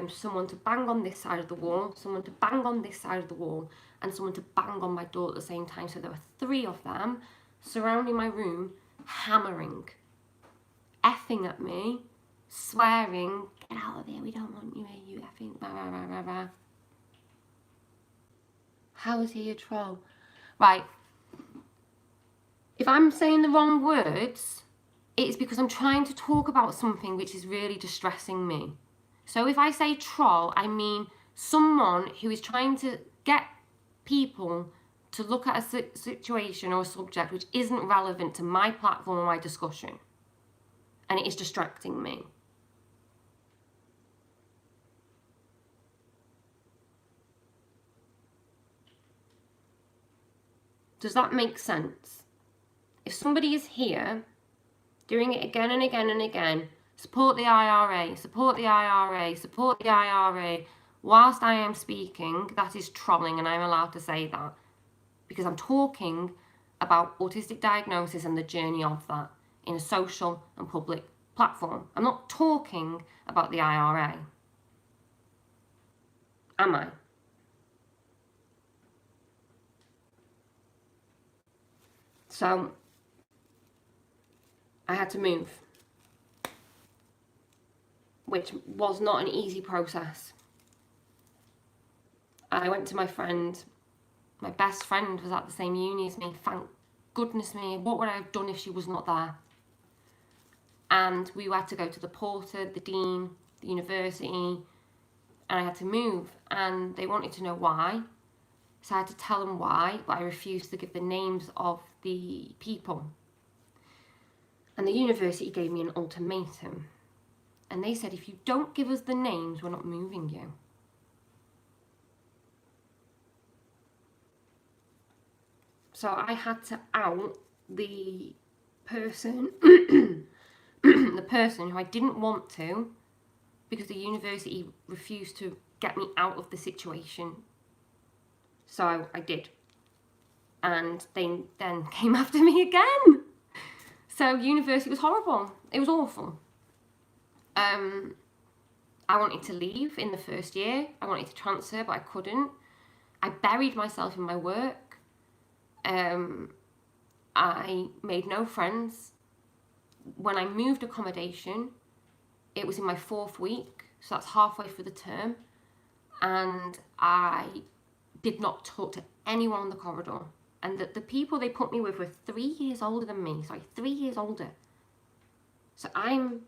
someone to bang on this side of the wall, someone to bang on this side of the wall, and someone to bang on my door at the same time. So there were 3 of them surrounding my room, hammering, effing at me, swearing, get out of here, we don't want you here, you effing, rah, rah, rah, rah, rah. How is he a troll? Right. If I'm saying the wrong words, it's because I'm trying to talk about something which is really distressing me. So if I say troll, I mean someone who is trying to get people to look at a situation or a subject which isn't relevant to my platform or my discussion. And it is distracting me. Does that make sense? If somebody is here doing it again and again and again, support the IRA, support the IRA, support the IRA, whilst I am speaking, that is trolling, and I'm allowed to say that because I'm talking about autistic diagnosis and the journey of that in a social and public platform. I'm not talking about the IRA. Am I? So I had to move, which was not an easy process. I went to my friend. My best friend was at the same uni as me. Thank goodness me. What would I have done if she was not there? And we had to go to the porter, the dean, the university, and I had to move. And they wanted to know why. So I had to tell them why, but I refused to give the names of the people. And the university gave me an ultimatum. And they said, if you don't give us the names, we're not moving you. So I had to out the person, the person who I didn't want to, because the university refused to get me out of the situation. So I did. And they then came after me again. So university was horrible. It was awful. I wanted to leave in the first year. I wanted to transfer, but I couldn't. I buried myself in my work. I made no friends. When I moved accommodation, it was in my 4th week, so that's halfway through the term, and I did not talk to anyone on the corridor. And the people they put me with were 3 years older than me, 3 years older. So I'm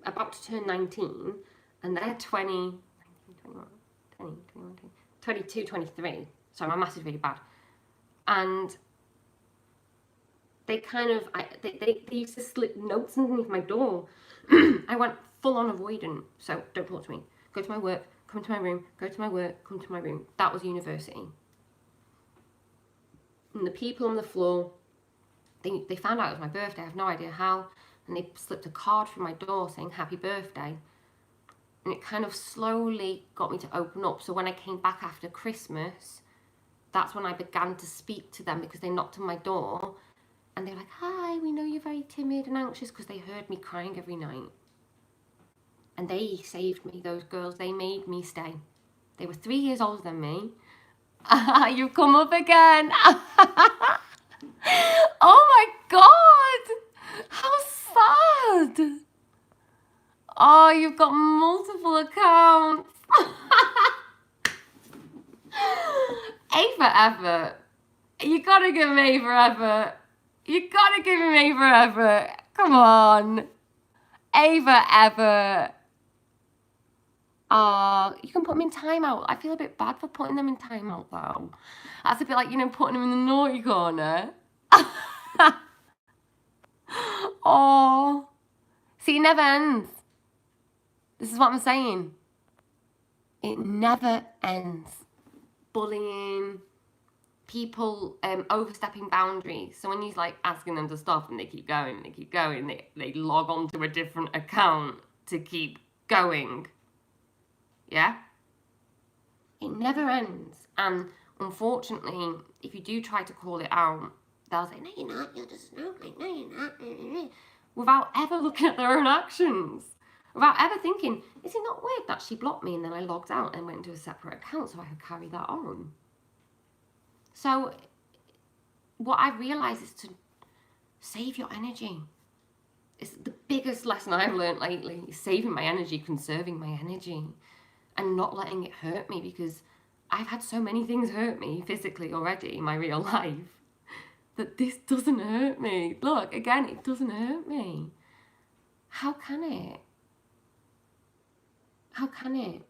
about to turn 19, and they're 20, 21, 20, 21, 22, 23. Sorry, my math is really bad. And they kind of, they used to slip notes underneath my door. I went full on avoidant. So don't talk to me. Go to my work, come to my room, go to my work, come to my room. That was university. And the people on the floor, they found out it was my birthday. I have no idea how. And they slipped a card through my door saying happy birthday. And it kind of slowly got me to open up. So when I came back after Christmas, that's when I began to speak to them, because they knocked on my door and they're like, hi, we know you're very timid and anxious, because they heard me crying every night. And they saved me, those girls. They made me stay. They were 3 years older than me. You've come up again. Oh my God. How sad. Oh, you've got multiple accounts. A for effort. You gotta give me A for effort. You gotta give him A for effort. Come on. A for effort. Oh, you can put them in timeout. I feel a bit bad for putting them in timeout though. That's a bit like, you know, putting them in the naughty corner. Oh. See, it never ends. This is what I'm saying. It never ends. Bullying, people overstepping boundaries. So when he's like asking them to stop and they keep going, they log on to a different account to keep going. Yeah? It never ends. And unfortunately, if you do try to call it out, they'll say, no, you're not, you're just snowflake, no, you're not. Without ever looking at their own actions. Without ever thinking, is it not weird that she blocked me and then I logged out and went into a separate account so I could carry that on? So what I've realised is to save your energy. It's the biggest lesson I've learned lately, is saving my energy, conserving my energy, and not letting it hurt me, because I've had so many things hurt me physically already in my real life that this doesn't hurt me. Look, again, it doesn't hurt me. How can it? How can it?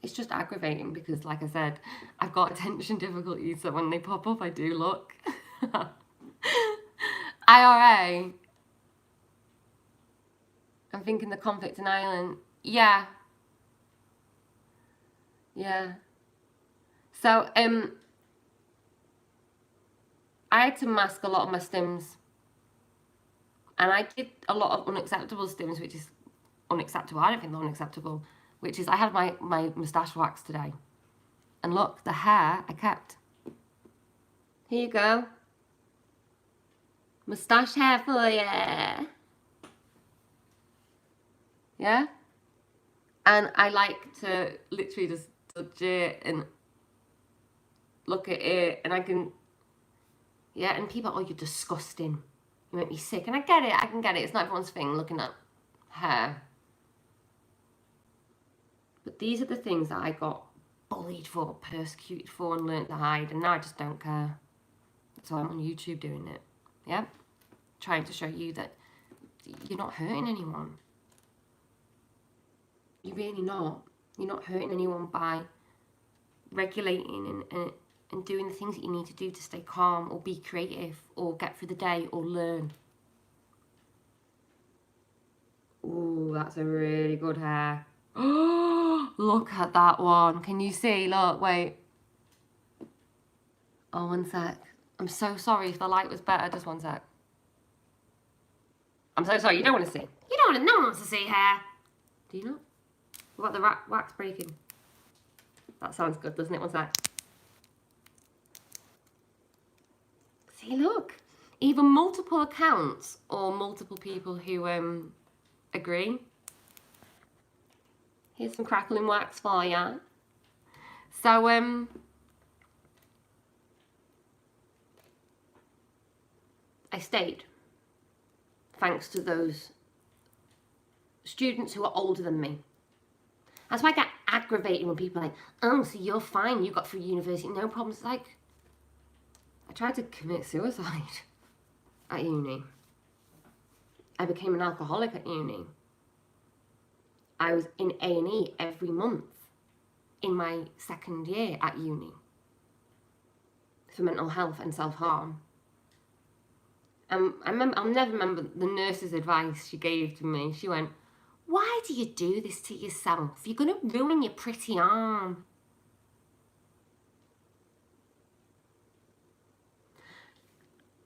It's just aggravating because, like I said, I've got attention difficulties, so when they pop up, I do look. IRA. I'm thinking the conflict in Ireland. Yeah. Yeah. So, I had to mask a lot of my stims. And I did a lot of unacceptable stims, which is unacceptable. I don't think they're unacceptable. Which is, I had my moustache waxed today. And look, the hair I kept. Here you go. Moustache hair for you. Yeah? And I like to literally just touch it and look at it. And I can, yeah, and people, oh, you're disgusting. You make me sick. And I get it, I can get it. It's not everyone's thing looking at hair. But these are the things that I got bullied for, persecuted for, and learnt to hide. And now I just don't care. That's why I'm on YouTube doing it. Yeah? Trying to show you that you're not hurting anyone. You're really not. You're not hurting anyone by regulating and doing the things that you need to do to stay calm or be creative or get through the day or learn. Ooh, that's a really good hair. Oh, look at that one. Can you see? Look, wait. Oh, one sec. I'm so sorry if the light was better. Just one sec. I'm so sorry. You don't want to see. You don't want to. No one wants to see hair. Do you not? What about the wax breaking? That sounds good, doesn't it? One sec. See, look. Either multiple accounts or multiple people who agree. Here's some crackling wax for you. So, I stayed, thanks to those students who are older than me. That's why I get aggravated when people are like, oh, so you're fine, you got through university, no problems. It's like, I tried to commit suicide at uni. I became an alcoholic at uni. I was in A&E every month in my second year at uni for mental health and self-harm. I'll never remember the nurse's advice she gave to me. She went, why do you do this to yourself? You're going to ruin your pretty arm.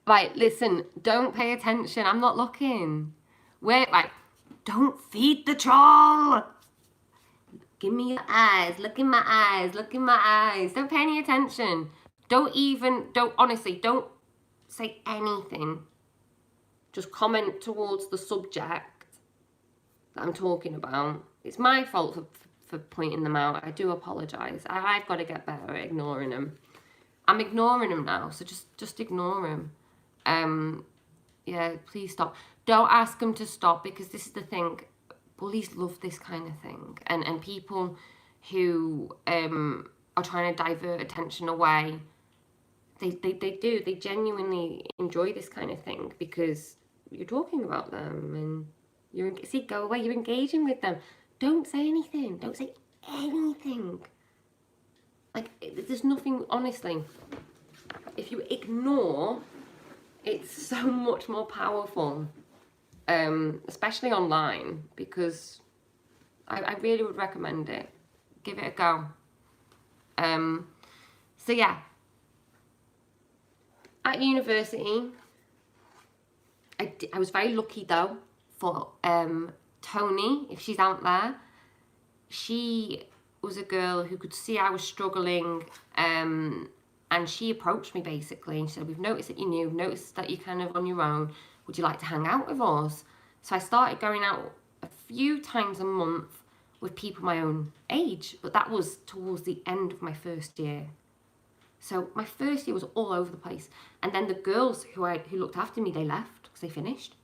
Right, listen, don't pay attention. I'm not looking. Wait, right. Don't feed the troll. Give me your eyes. Look in my eyes. Look in my eyes. Don't pay any attention. Honestly, don't say anything. Just comment towards the subject that I'm talking about. It's my fault for pointing them out. I do apologise. I've got to get better at ignoring them. I'm ignoring them now, so just ignore them. Yeah, please stop. Don't ask them to stop, because this is the thing. Bullies love this kind of thing, and people who are trying to divert attention away, they genuinely enjoy this kind of thing, because you're talking about them and go away, you're engaging with them. Don't say anything. Don't say anything. Like, there's nothing, honestly. If you ignore, it's so much more powerful, especially online, because I really would recommend it. Give it a go. So yeah, at university, I was very lucky though for Tony, if she's out there. She was a girl who could see I was struggling, and she approached me basically and she said, we've noticed that you're new, we've noticed that you're kind of on your own, would you like to hang out with us? So I started going out a few times a month with people my own age, but that was towards the end of my first year. So my first year was all over the place, and then the girls who looked after me, they left because they finished.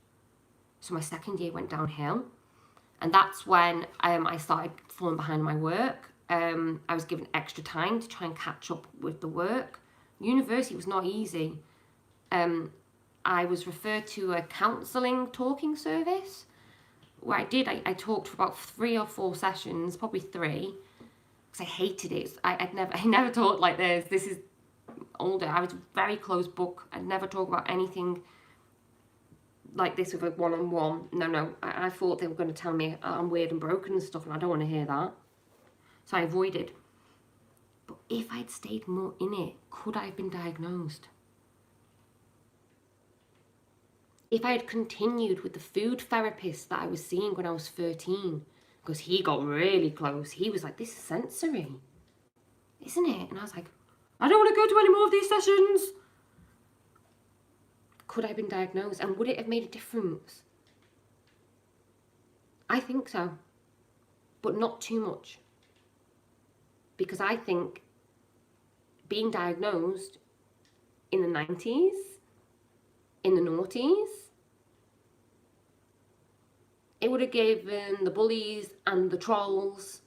So my second year went downhill, and that's when I started falling behind my work. I was given extra time to try and catch up with the work. University was not easy. I was referred to a counselling talking service where I talked for about 3 or 4 sessions, probably 3, because I hated it. I never talked like this. This is older. I was very closed book. I'd never talk about anything like this with a one-on-one. No. I thought they were going to tell me I'm weird and broken and stuff, and I don't want to hear that. So I avoided. But if I'd stayed more in it, could I have been diagnosed? If I had continued with the food therapist that I was seeing when I was 13, because he got really close, he was like, this is sensory, isn't it? And I was like, I don't want to go to any more of these sessions. Could I have been diagnosed, and would it have made a difference? I think so, but not too much. Because I think being diagnosed in the 90s, in the noughties, it would have given the bullies and the trolls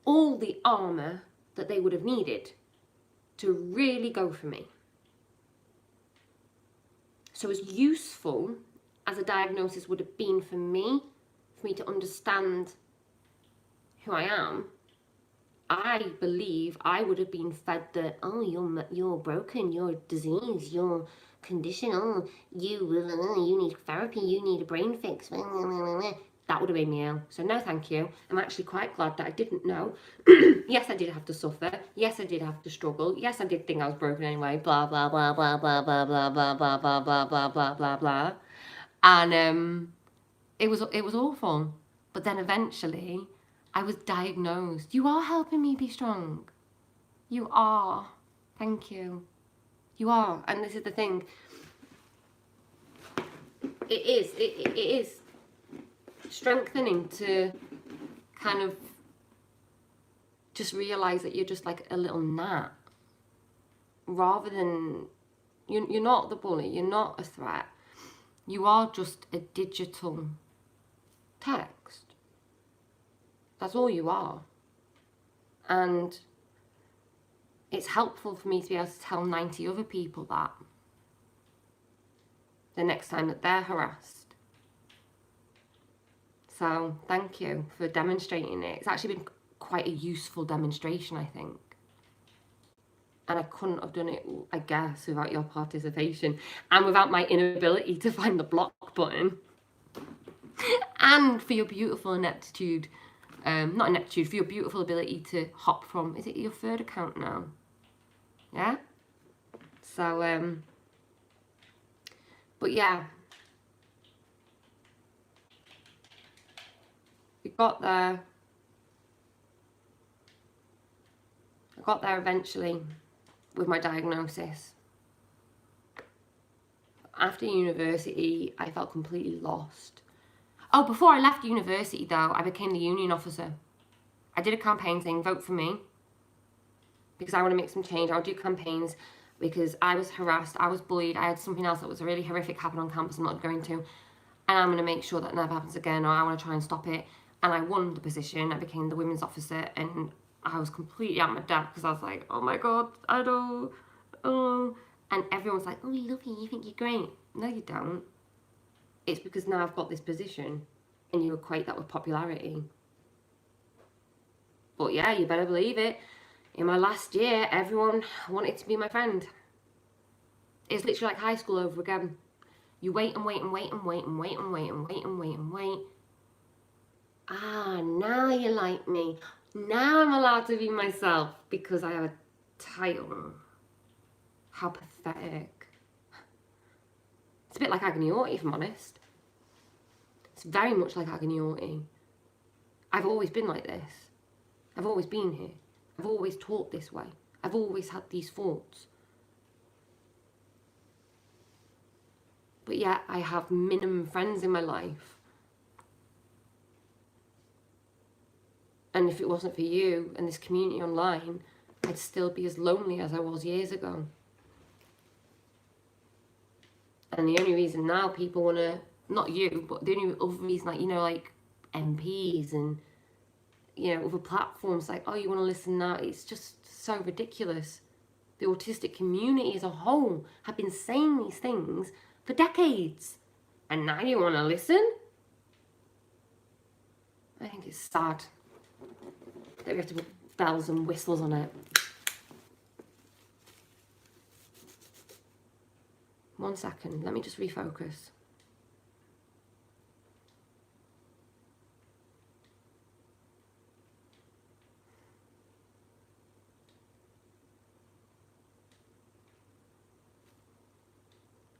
all the armour that they would have needed to really go for me. So as useful as a diagnosis would have been for me to understand who I am, I believe I would have been fed the, oh, you're broken, you're diseased, you're conditioned, oh, you need therapy, you need a brain fix. That would have made me ill. So no, thank you. I'm actually quite glad that I didn't know. Yes, I did have to suffer. Yes, I did have to struggle. Yes, I did think I was broken anyway. Blah blah blah blah blah blah blah blah blah blah blah blah blah blah blah. And it was awful. But then eventually, I was diagnosed. You are helping me be strong. You are. Thank you. You are. And this is the thing. It is strengthening to kind of just realise that you're just like a little gnat. Rather than, you're not the bully, you're not a threat. You are just a digital text. That's all you are. And it's helpful for me to be able to tell 90 other people that the next time that they're harassed. So thank you for demonstrating it. It's actually been quite a useful demonstration, I think. And I couldn't have done it, I guess, without your participation and without my inability to find the block button. And for your beautiful ineptitude, not ineptitude, for your beautiful ability to hop from, is it your 3rd account now? Yeah? So, but yeah. We got there. I got there eventually with my diagnosis. After university, I felt completely lost. Oh, before I left university, though, I became the union officer. I did a campaign saying, vote for me, because I want to make some change. I'll do campaigns because I was harassed, I was bullied, I had something else that was really horrific happen on campus I'm not going to, and I'm going to make sure that never happens again, or I want to try and stop it. And I won the position. I became the women's officer, and I was completely out of my depth because I was like, oh my God, I don't, oh. And everyone's like, oh, we love you, you think you're great. No, you don't. It's because now I've got this position, and you equate that with popularity. But yeah, you better believe it. In my last year, everyone wanted to be my friend. It's literally like high school over again. You wait and wait and wait and wait and wait and wait and wait and wait and wait. Ah, now you like me. Now I'm allowed to be myself because I have a title. How pathetic. It's a bit like agony auti, if I'm honest. It's very much like agony auti. I've always been like this. I've always been here. I've always talked this way. I've always had these thoughts. But yet I have minimum friends in my life. And if it wasn't for you and this community online, I'd still be as lonely as I was years ago. And the only reason now people want to, not you, but the only other reason, like, you know, like MPs and, you know, other platforms, like, oh, you want to listen now? It's just so ridiculous. The autistic community as a whole have been saying these things for decades. And now you want to listen? I think it's sad that we have to put bells and whistles on it. 1 second, let me just refocus.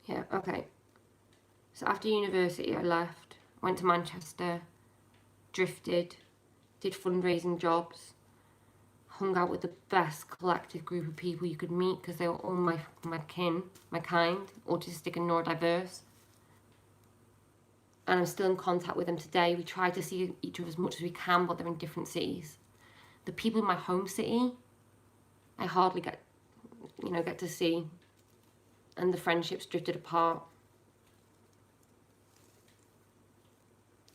Yeah, okay. So after university, I left, went to Manchester, drifted, did fundraising jobs, hung out with the best collective group of people you could meet because they were all my kin, my kind, autistic and neurodiverse. And I'm still in contact with them today. We try to see each other as much as we can, but they're in different cities. The people in my home city, I hardly get to see. And the friendships drifted apart.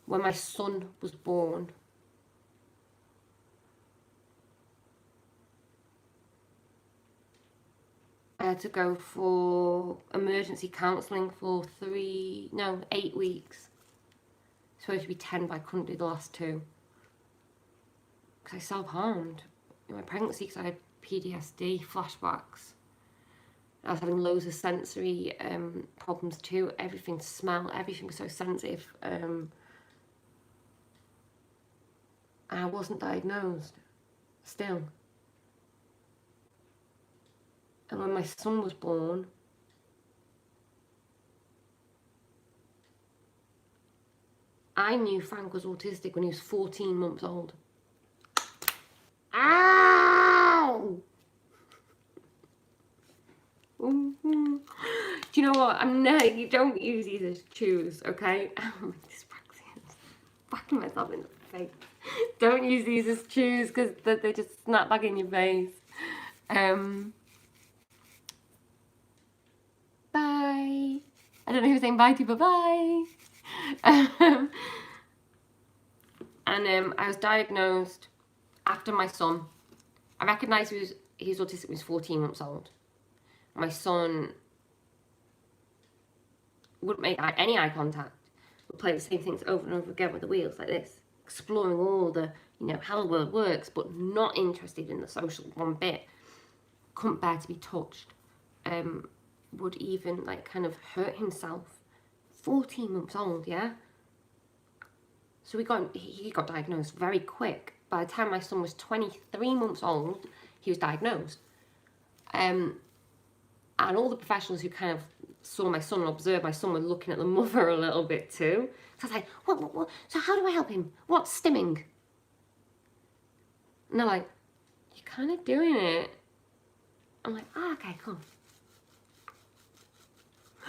When my son was born, I had to go for emergency counselling for 8 weeks. It's supposed to be 10, but I couldn't do the last 2. Because I self-harmed in my pregnancy because I had PTSD, flashbacks. I was having loads of sensory problems too. Everything, smell, everything was so sensitive. And I wasn't diagnosed still. And when my son was born, I knew Frank was autistic when he was 14 months old. Ow! Do you know what? You don't use these as chews, okay? I'm dyspraxia. Fucking myself in the face. Don't use these as chews because they just snap back in your face. Bye. I don't know who's saying bye to, but bye. And I was diagnosed after my son. I recognised he was autistic when he was 14 months old. My son wouldn't make any eye contact, would play the same things over and over again with the wheels like this, exploring all the, how the world works, but not interested in the social one bit. Couldn't bear to be touched. Would even kind of hurt himself. 14 months old, yeah? So he got diagnosed very quick. By the time my son was 23 months old, he was diagnosed. And all the professionals who kind of saw my son and observed my son were looking at the mother a little bit too. So I was like, what? So how do I help him? What's stimming? And they're like, you're kind of doing it. I'm like, okay, cool.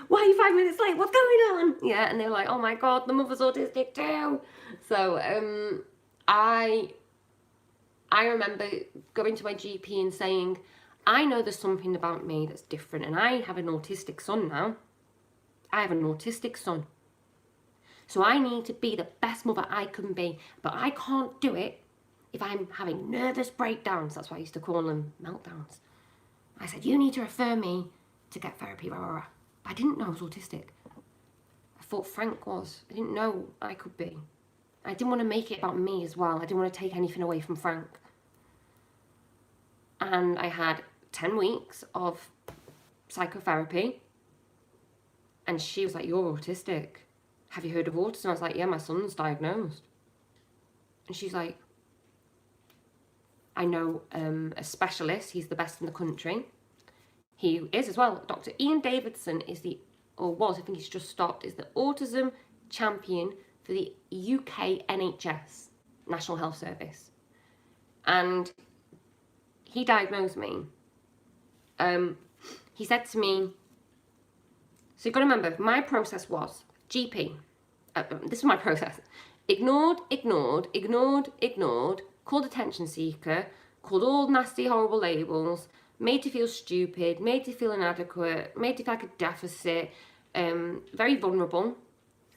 why are you 5 minutes late? What's going on? Yeah, and they were like, oh my God, the mother's autistic too. So I remember going to my GP and saying, I know there's something about me that's different, and I have an autistic son now. I have an autistic son. So I need to be the best mother I can be, but I can't do it if I'm having nervous breakdowns. That's what I used to call them, meltdowns. I said, you need to refer me to get therapy, rah, rah, rah. But I didn't know I was autistic. I thought Frank was. I didn't know I could be. I didn't want to make it about me as well. I didn't want to take anything away from Frank. And I had 10 weeks of psychotherapy. And she was like, you're autistic. Have you heard of autism? I was like, yeah, my son's diagnosed. And she's like, I know a specialist. He's the best in the country. He is as well. Dr. Ian Davidson is I think he's just stopped, is the autism champion for the UK NHS, National Health Service. And he diagnosed me. He said to me, so you've got to remember, my process was GP. This is my process. Ignored, called attention seeker, called all nasty, horrible labels, made to feel stupid, made to feel inadequate, made to feel like a deficit, very vulnerable,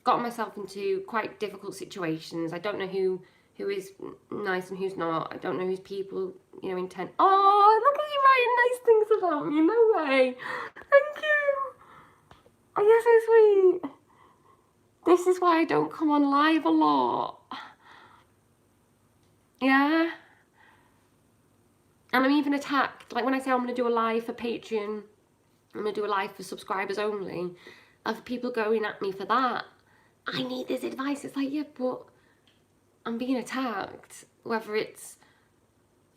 got myself into quite difficult situations. I don't know who is nice and who's not. I don't know who's people, intent. Oh, look at you writing nice things about me. No way. Thank you. Oh, you're so sweet. This is why I don't come on live a lot. Yeah. And I'm even attacked. Like when I say I'm going to do a live for Patreon, I'm going to do a live for subscribers only, of people going at me for that. I need this advice. It's like, yeah, but I'm being attacked. Whether it's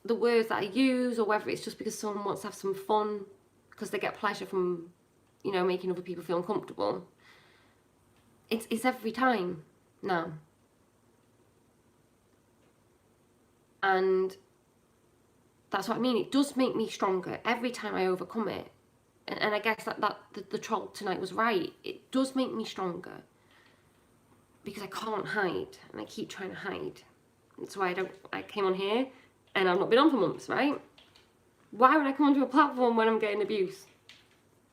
the words that I use or whether it's just because someone wants to have some fun because they get pleasure from, making other people feel uncomfortable. It's every time now. And that's what I mean. It does make me stronger every time I overcome it. And I guess that the troll tonight was right. It does make me stronger. Because I can't hide. And I keep trying to hide. That's why I came on here. And I've not been on for months, right? Why would I come onto a platform when I'm getting abuse?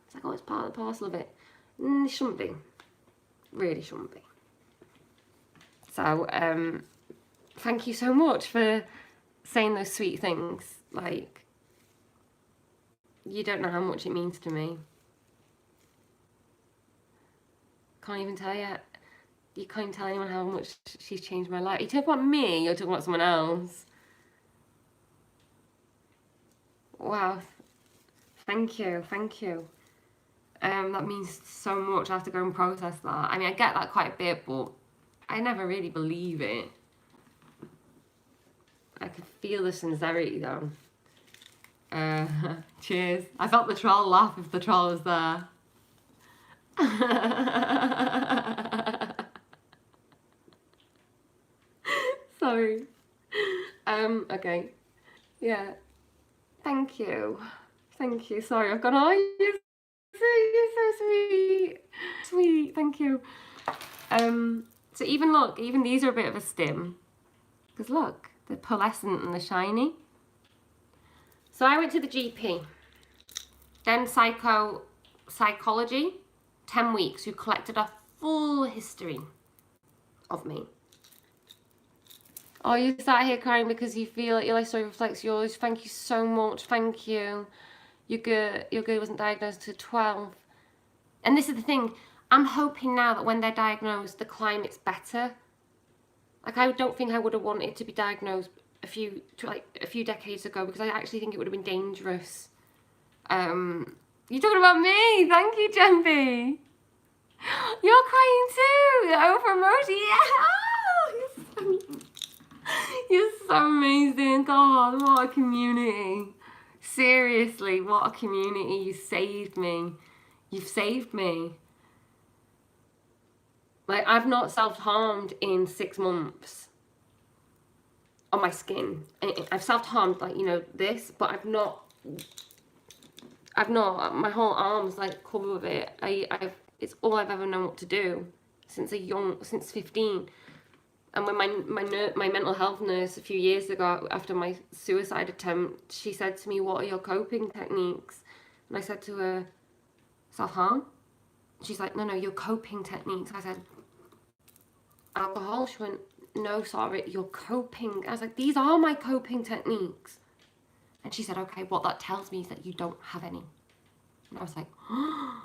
It's like, oh, it's part and parcel of it. It shouldn't be. Really shouldn't be. So, thank you so much for saying those sweet things. Like, you don't know how much it means to me. Can't even tell you. You can't even tell anyone how much she's changed my life. You talk about me, you're talking about someone else. Wow. Thank you. That means so much. I have to go and process that. I mean, I get that quite a bit, but I never really believe it. I can feel the sincerity though. Cheers. I felt the troll laugh if the troll was there. Sorry. Okay. Yeah. Thank you. Sorry, I've gone, oh, you're so sweet. Sweet, thank you. So even these are a bit of a stim. Because look, the pearlescent and the shiny. So I went to the GP. Then psychology, 10 weeks, who collected a full history of me. Oh, you sat here crying because you feel like your life story reflects yours. Thank you so much. Thank you. Your girl wasn't diagnosed until 12. And this is the thing. I'm hoping now that when they're diagnosed, the climate's better. Like, I don't think I would have wanted to be diagnosed a few decades ago, because I actually think it would have been dangerous. You're talking about me. Thank you, Gemby. You're crying too. The over emoji. Yeah. You're so amazing. God, what a community. Seriously, what a community. You saved me. You've saved me. Like, I've not self-harmed in 6 months on my skin. I've self-harmed, like, this, but I've not, my whole arm's like covered with it. It's all I've ever known what to do since 15. And when my mental health nurse a few years ago, after my suicide attempt, she said to me, "What are your coping techniques?" And I said to her, "Self-harm." She's like, "No, your coping techniques." I said, "Alcohol." She went, "No, sorry, your coping." I was like, "These are my coping techniques." And she said, "Okay, what that tells me is that you don't have any." And I was like, "Oh,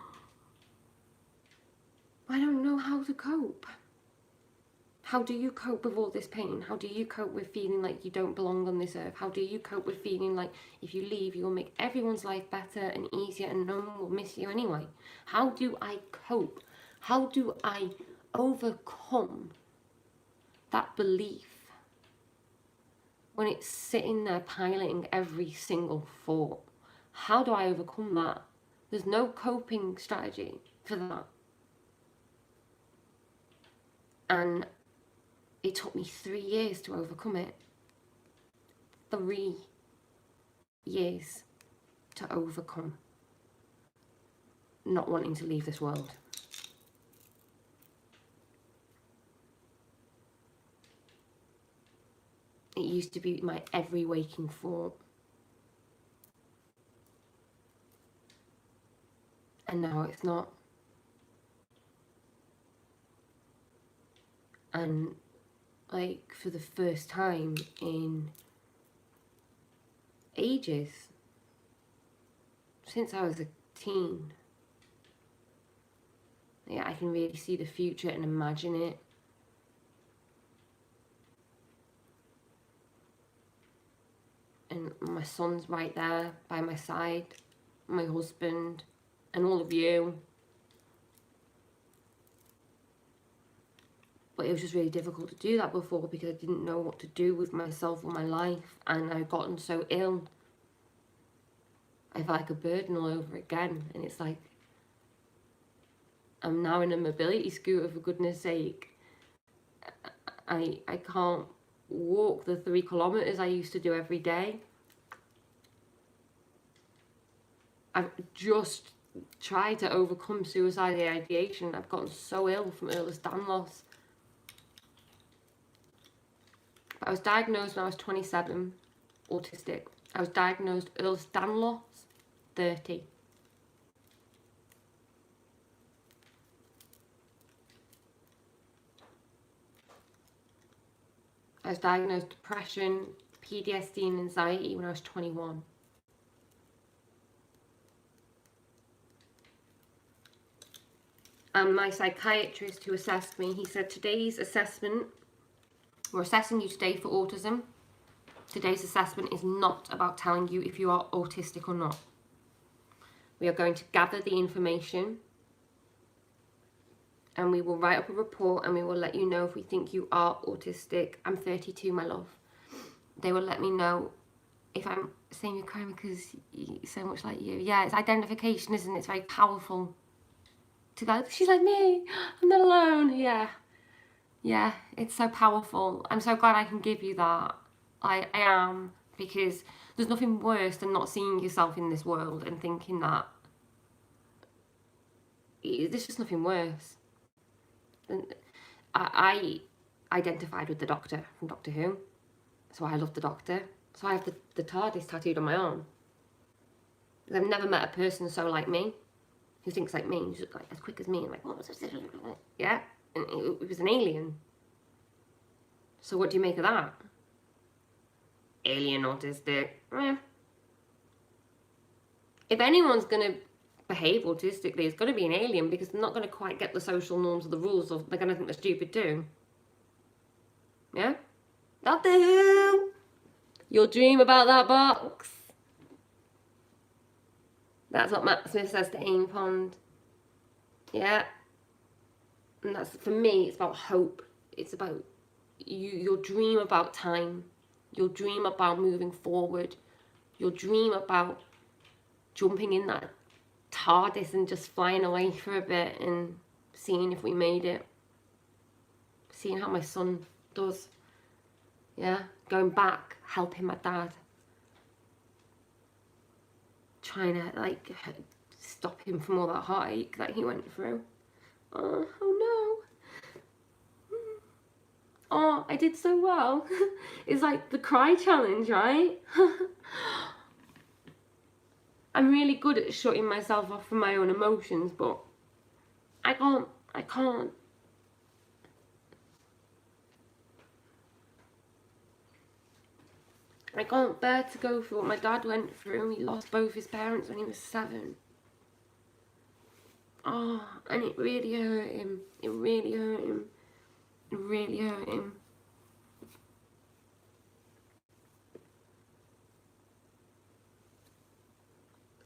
I don't know how to cope." How do you cope with all this pain? How do you cope with feeling like you don't belong on this earth? How do you cope with feeling like if you leave, you will make everyone's life better and easier and no one will miss you anyway? How do I cope? How do I overcome that belief when it's sitting there piloting every single thought? How do I overcome that? There's no coping strategy for that. And it took me 3 years to overcome it. 3 years to overcome not wanting to leave this world. It used to be my every waking thought. And now it's not. And like for the first time in ages, since I was a teen, yeah, I can really see the future and imagine it. And my son's right there by my side, my husband, and all of you. But it was just really difficult to do that before because I didn't know what to do with myself or my life, and I'd gotten so ill. I felt like a burden all over again, and it's like I'm now in a mobility scooter, for goodness sake. I can't walk the 3 kilometers I used to do every day. I've just tried to overcome suicidal ideation. I've gotten so ill from Ehlers-Danlos loss. I was diagnosed when I was 27, autistic. I was diagnosed Ehlers-Danlos loss, 30. I was diagnosed depression, PTSD and anxiety when I was 21. And my psychiatrist who assessed me, he said, "Today's assessment, we're assessing you today for autism. Today's assessment is not about telling you if you are autistic or not. We are going to gather the information and we will write up a report and we will let you know if we think you are autistic." I'm 32, my love. They will let me know if I'm saying you're crying because you're so much like you. Yeah, it's identification, isn't it? It's very powerful to go, "She's like me, I'm not alone." Yeah, it's so powerful. I'm so glad I can give you that. I am, because there's nothing worse than not seeing yourself in this world and thinking that there's just nothing worse. And I identified with the Doctor from Doctor Who, so I love the Doctor. So I have the TARDIS tattooed on my arm. I've never met a person so like me, who thinks like me, who's like as quick as me, and like, yeah, and it was an alien. So what do you make of that? Alien autistic. If anyone's going to behave autistically, it's going to be an alien, because they're not going to quite get the social norms or the rules, or they're going to think they're stupid too. Yeah? Doctor Who! You'll dream about that box. That's what Matt Smith says to Amy Pond. Yeah? And that's, for me, it's about hope. It's about you'll dream about time. You'll dream about moving forward. You'll dream about jumping in that TARDIS and just flying away for a bit and seeing if we made it. Seeing how my son does. Yeah? Going back, helping my dad. Trying to, like, stop him from all that heartache that he went through. Oh no. Oh, I did so well. It's like the cry challenge, right? I'm really good at shutting myself off from my own emotions, but I can't. I can't. I can't bear to go through what my dad went through. He lost both his parents when he was 7. Oh, and it really hurt him. It really hurt him. It really hurt him.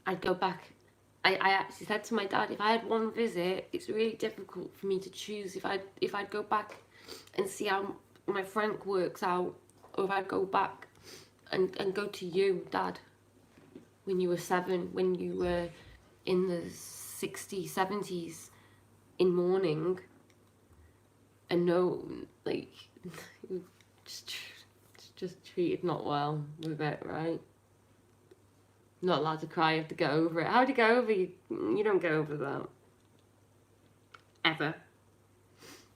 I'd go back. I actually said to my dad, if I had one visit, it's really difficult for me to choose if I'd go back and see how my Frank works out, or if I'd go back and go to you, Dad, when you were 7, when you were in the 60s, 70s in mourning, and no, like, just treated not well with it, right? Not allowed to cry, you have to get over it. How do you get over it? You don't get over that. Ever.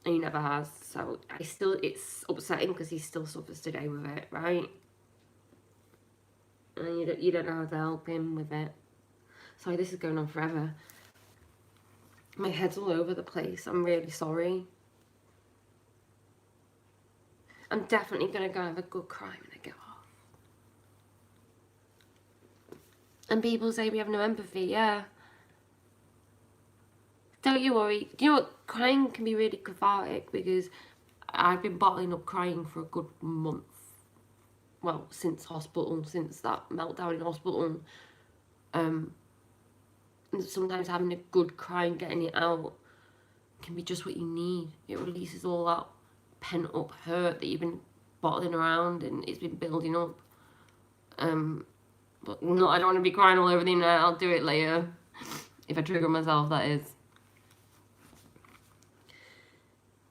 And he never has. So it's upsetting because he still suffers today with it, right? And you don't know how to help him with it. Sorry, this is going on forever. My head's all over the place. I'm really sorry. I'm definitely going to go have a good cry when I get off. And people say we have no empathy, yeah. Don't you worry. You know what? Crying can be really cathartic because I've been bottling up crying for a good month. Well, since hospital, since that meltdown in hospital. And sometimes having a good cry and getting it out can be just what you need. It releases all that pent up hurt that you've been bottling around and it's been building up. But no, I don't want to be crying all over the internet. I'll do it later. If I trigger myself, that is.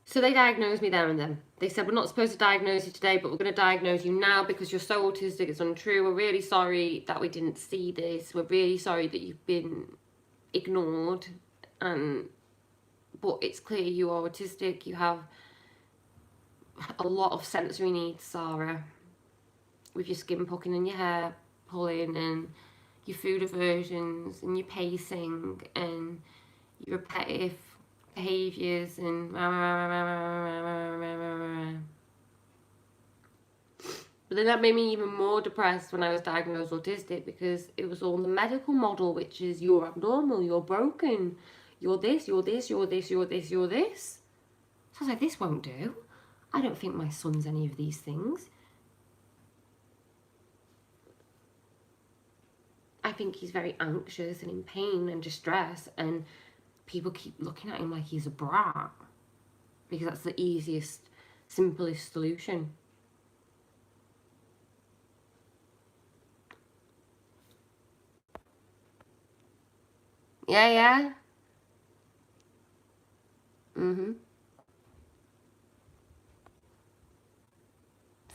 So they diagnosed me there and then. They said, we're not supposed to diagnose you today, but we're going to diagnose you now because you're so autistic, it's untrue. We're really sorry that we didn't see this. We're really sorry that you've been ignored. But it's clear you are autistic. You have a lot of sensory needs, Sarah. With your skin pucking and your hair pulling and your food aversions and your pacing and your repetitive behaviours and but then that made me even more depressed when I was diagnosed autistic because it was all the medical model, which is you're abnormal, you're broken, you're this, you're this, you're this, you're this, you're this. So I was like, this won't do. I don't think my son's any of these things. I think he's very anxious and in pain and distress, and people keep looking at him like he's a brat because that's the easiest, simplest solution. Yeah.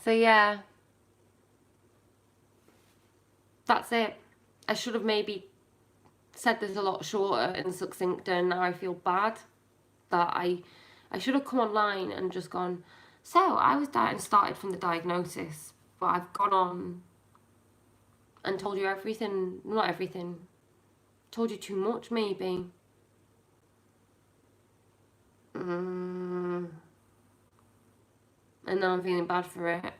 So yeah, that's it. I should have maybe said this a lot shorter and succincter, and now I feel bad that I should have come online and just gone, so I was and started from the diagnosis, but I've gone on and told you everything, not everything, told you too much maybe. And now I'm feeling bad for it.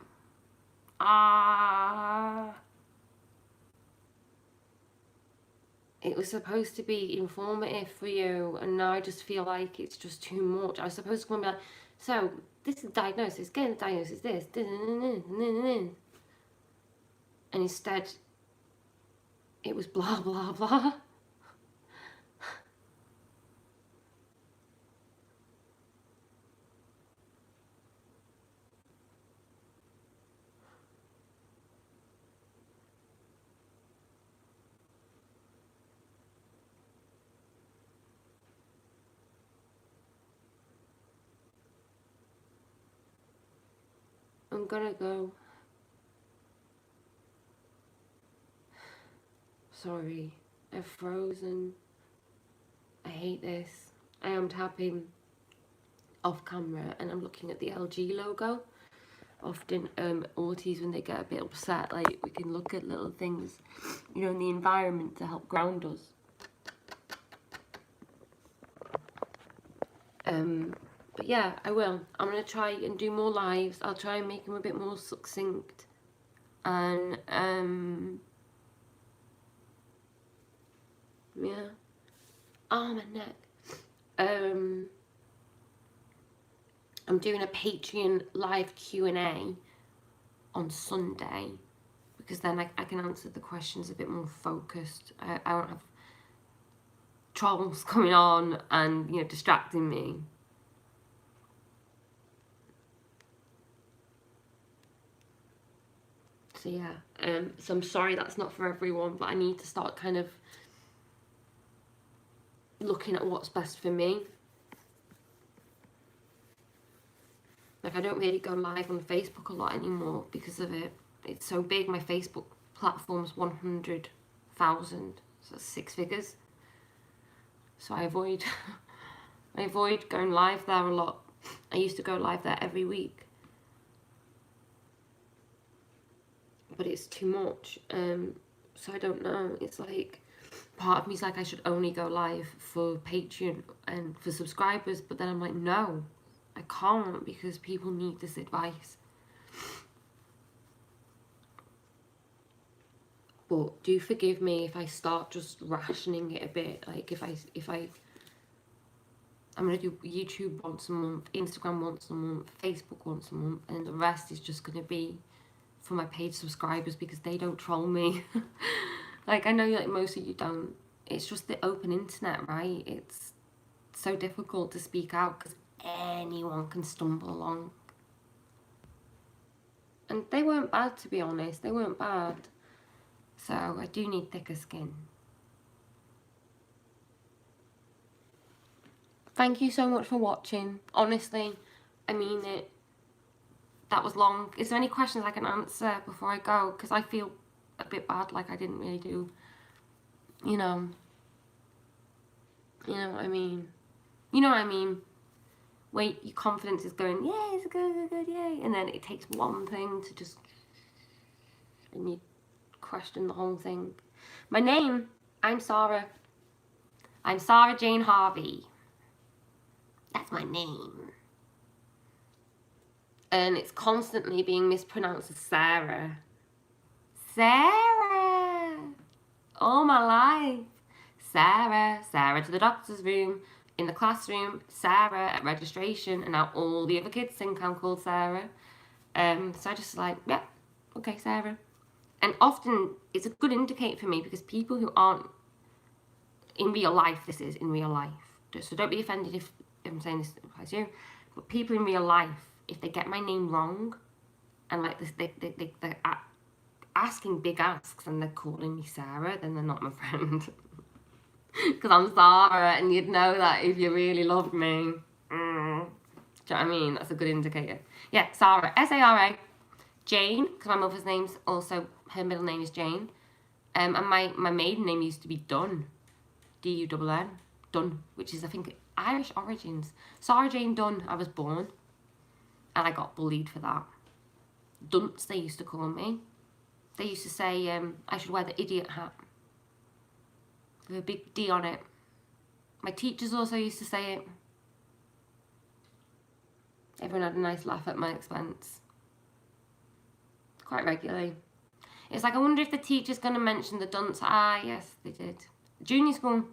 It was supposed to be informative for you, and now I just feel like it's just too much. I was supposed to come and be like, so this is the diagnosis, getting the diagnosis, this, and instead it was blah blah blah. I'm gonna go. Sorry, I've frozen. I hate this. I am tapping off camera and I'm looking at the LG logo. Often auties, when they get a bit upset, like, we can look at little things, you know, in the environment to help ground us. But yeah, I will. I'm going to try and do more lives. I'll try and make them a bit more succinct. And, yeah. Oh, my neck. I'm doing a Patreon live Q&A on Sunday, because then I can answer the questions a bit more focused. I won't have trolls coming on and, you know, distracting me. So yeah, so I'm sorry that's not for everyone, but I need to start kind of looking at what's best for me. Like, I don't really go live on Facebook a lot anymore because of it. It's so big. My Facebook platform's 100,000, so that's 6 figures. So I avoid I avoid going live there a lot. I used to go live there every week, but it's too much. So I don't know. It's like, part of me's like, I should only go live for Patreon and for subscribers, but then I'm like, no, I can't, because people need this advice. But do forgive me if I start just rationing it a bit. Like, I'm going to do YouTube once a month, Instagram once a month, Facebook once a month, and the rest is just going to be for my paid subscribers, because they don't troll me. Like, I know, like, most of you don't. It's just the open internet, right? It's so difficult to speak out because anyone can stumble along. And they weren't bad, to be honest. They weren't bad. So I do need thicker skin. Thank you so much for watching. Honestly, I mean it. That was long. Is there any questions I can answer before I go? Because I feel a bit bad, like I didn't really do, you know what I mean? You know what I mean? Wait, your confidence is going, yay, it's good, yay. And then it takes one thing to just, and you question the whole thing. My name, I'm Sarah. I'm Sarah Jane Harvey. That's my name. And it's constantly being mispronounced as Sarah. Sarah! All my life. Sarah. Sarah to the doctor's room. In the classroom, Sarah at registration. And now all the other kids think I'm called Sarah. So I just like, yeah, okay, Sarah. And often it's a good indicator for me, because people who aren't in real life, this is in real life. So don't be offended if I'm saying this applies to you. But people in real life, if they get my name wrong, and like this, they're asking big asks and they're calling me Sarah, then they're not my friend. Because I'm Sarah, and you'd know that if you really loved me. Do you know what I mean? That's a good indicator. Yeah, Sarah, S-A-R-A. Jane, because my mother's name's also, her middle name is Jane. And my maiden name used to be Dunn. D-U-N-N. Dunn, which is, I think, Irish origins. Sarah Jane Dunn, I was born. And I got bullied for that. Dunce, they used to call me. They used to say I should wear the idiot hat with a big D on it. My teachers also used to say it. Everyone had a nice laugh at my expense. Quite regularly. It's like, I wonder if the teacher's going to mention the dunce. Ah, yes, they did. Junior school.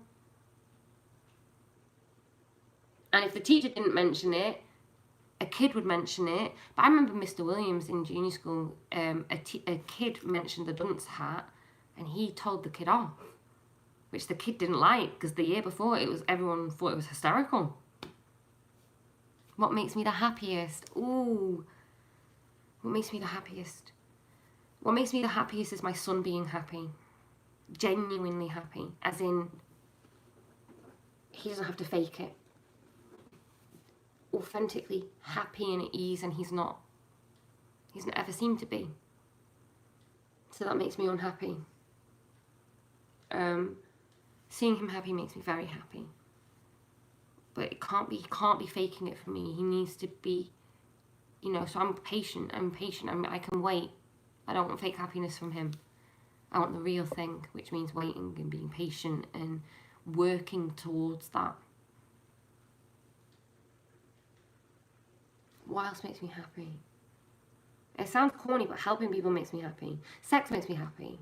And if the teacher didn't mention it, a kid would mention it. But I remember Mr. Williams in junior school, a kid mentioned the dunce hat, and he told the kid off, which the kid didn't like, because the year before everyone thought it was hysterical. What makes me the happiest? Ooh, what makes me the happiest? What makes me the happiest is my son being happy, genuinely happy, as in he doesn't have to fake it. Authentically happy and at ease, and he's not ever seemed to be. So that makes me unhappy. Seeing him happy makes me very happy. But he can't be faking it for me. He needs to be, you know, so I'm patient. I can wait. I don't want fake happiness from him. I want the real thing, which means waiting and being patient and working towards that. What else makes me happy? It sounds corny, but helping people makes me happy. Sex makes me happy.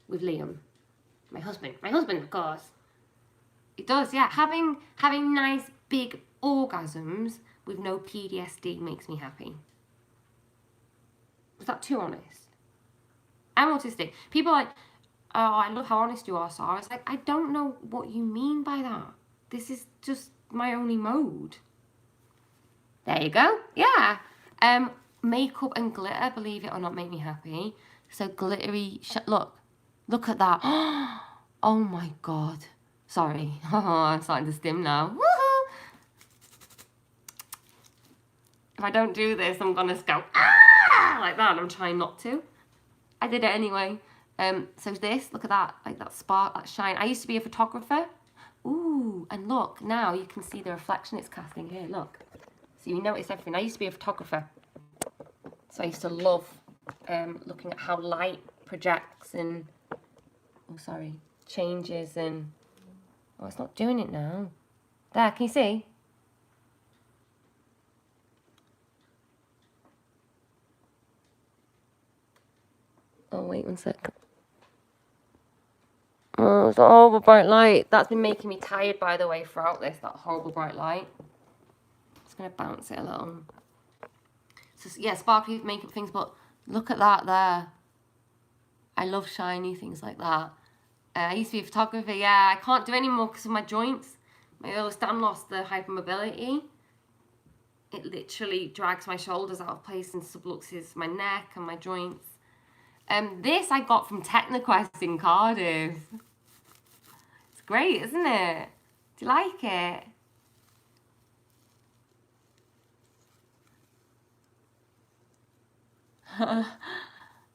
With Liam. My husband, of course. It does, yeah. Having nice, big orgasms with no PTSD makes me happy. Was that too honest? I'm autistic. People are like, oh, I love how honest you are, Sarah. It's like, I don't know what you mean by that. This is just my only mode. There you go. Yeah. Makeup and glitter, believe it or not, make me happy. So glittery, look at that. Oh my God. Sorry. I'm starting to stim now. Woohoo! If I don't do this, I'm gonna go like that. I'm trying not to. I did it anyway. So this, look at that, like that spark, that shine. I used to be a photographer. Ooh, and look, now you can see the reflection it's casting here, look. So you notice everything. I used to be a photographer. So I used to love looking at how light projects and, changes and, oh, it's not doing it now. There, can you see? Oh, wait 1 sec. Oh, it's a horrible bright light. That's been making me tired, by the way, throughout this, that horrible bright light. Just going to bounce it a little. So, yeah, sparkly makeup things, but look at that there. I love shiny things like that. I used to be a photographer, yeah. I can't do any more because of my joints. My earliest dam lost the hypermobility. It literally drags my shoulders out of place and subluxes my neck and my joints. This I got from Technoquest in Cardiff. It's great, isn't it? Do you like it?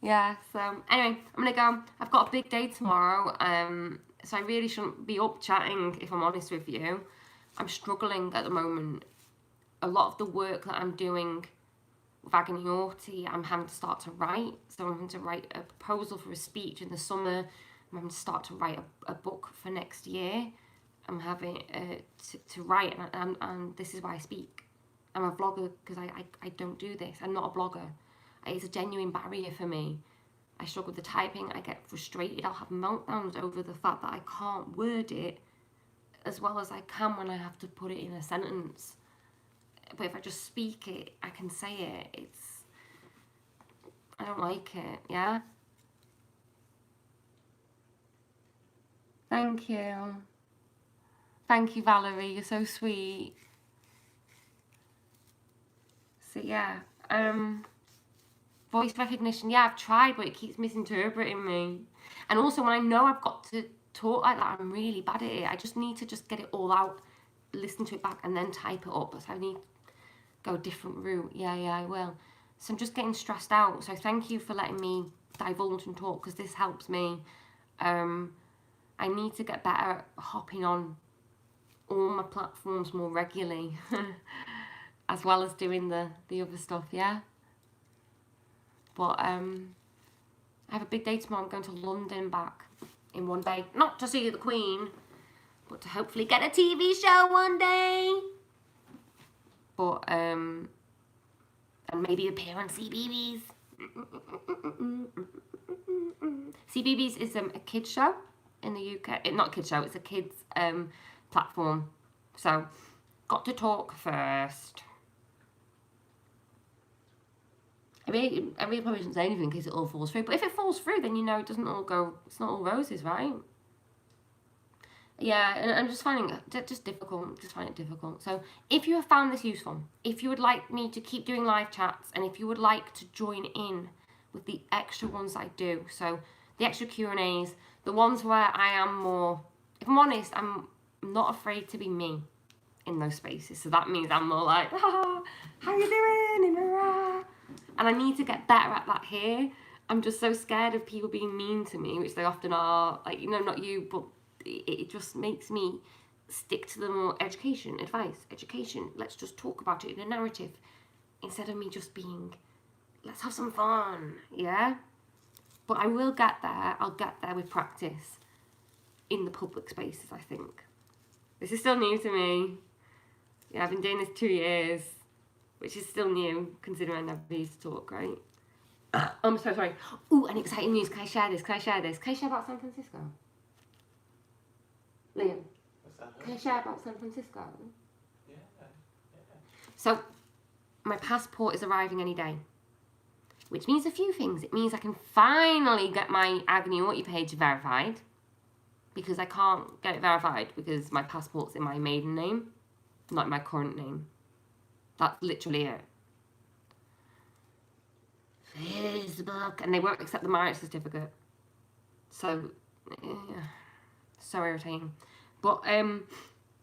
Yeah, so anyway, I'm gonna go. I've got a big day tomorrow, so I really shouldn't be up chatting, if I'm honest with you. I'm struggling at the moment. A lot of the work that I'm doing with Agony Auti, I'm having to start to write. So I'm having to write a proposal for a speech in the summer. I'm having to start to write a book for next year. I'm having to write, and this is why I speak. I'm a vlogger because I don't do this. I'm not a blogger. It's a genuine barrier for me. I struggle with the typing. I get frustrated. I'll have meltdowns over the fact that I can't word it as well as I can when I have to put it in a sentence. But if I just speak it, I can say it. I don't like it, yeah? Thank you. Thank you, Valerie. You're so sweet. So, yeah. Voice recognition, yeah, I've tried, but it keeps misinterpreting me. And also, when I know I've got to talk like that, I'm really bad at it. I just need to get it all out, listen to it back, and then type it up. So I need to go a different route. Yeah, I will. So I'm just getting stressed out. So thank you for letting me divulge and talk, because this helps me. I need to get better at hopping on all my platforms more regularly, as well as doing the other stuff, yeah? But I have a big day tomorrow. I'm going to London back in one day. Not to see the Queen, but to hopefully get a TV show one day. But, and maybe appear on CBeebies. CBeebies is a kids show in the UK. Not a kids show, it's a kids platform. So, got to talk first. I really probably shouldn't say anything in case it all falls through. But if it falls through, then you know it doesn't all go, it's not all roses, right? Yeah, and I'm just finding it just difficult. Just find it difficult. So if you have found this useful, if you would like me to keep doing live chats, and if you would like to join in with the extra ones I do, so the extra Q&As, the ones where I am more, if I'm honest, I'm not afraid to be me in those spaces. So that means I'm more like, ah, how you doing? And I need to get better at that here. I'm just so scared of people being mean to me, which they often are. Like, you know, not you, but it just makes me stick to the more education, advice, education. Let's just talk about it in a narrative instead of me just being, let's have some fun, yeah? But I will get there. I'll get there with practice in the public spaces, I think. This is still new to me. Yeah, I've been doing this 2 years, which is still new, considering I never used to talk, right? I'm so sorry. Ooh, and exciting news. Can I share this? Can I share about San Francisco? Liam, can I share about San Francisco? Yeah. So, my passport is arriving any day, which means a few things. It means I can finally get my Agony Auti page verified, because I can't get it verified because my passport's in my maiden name, not in my current name. That's literally it. Facebook, and they won't accept the marriage certificate. So, yeah, so irritating. But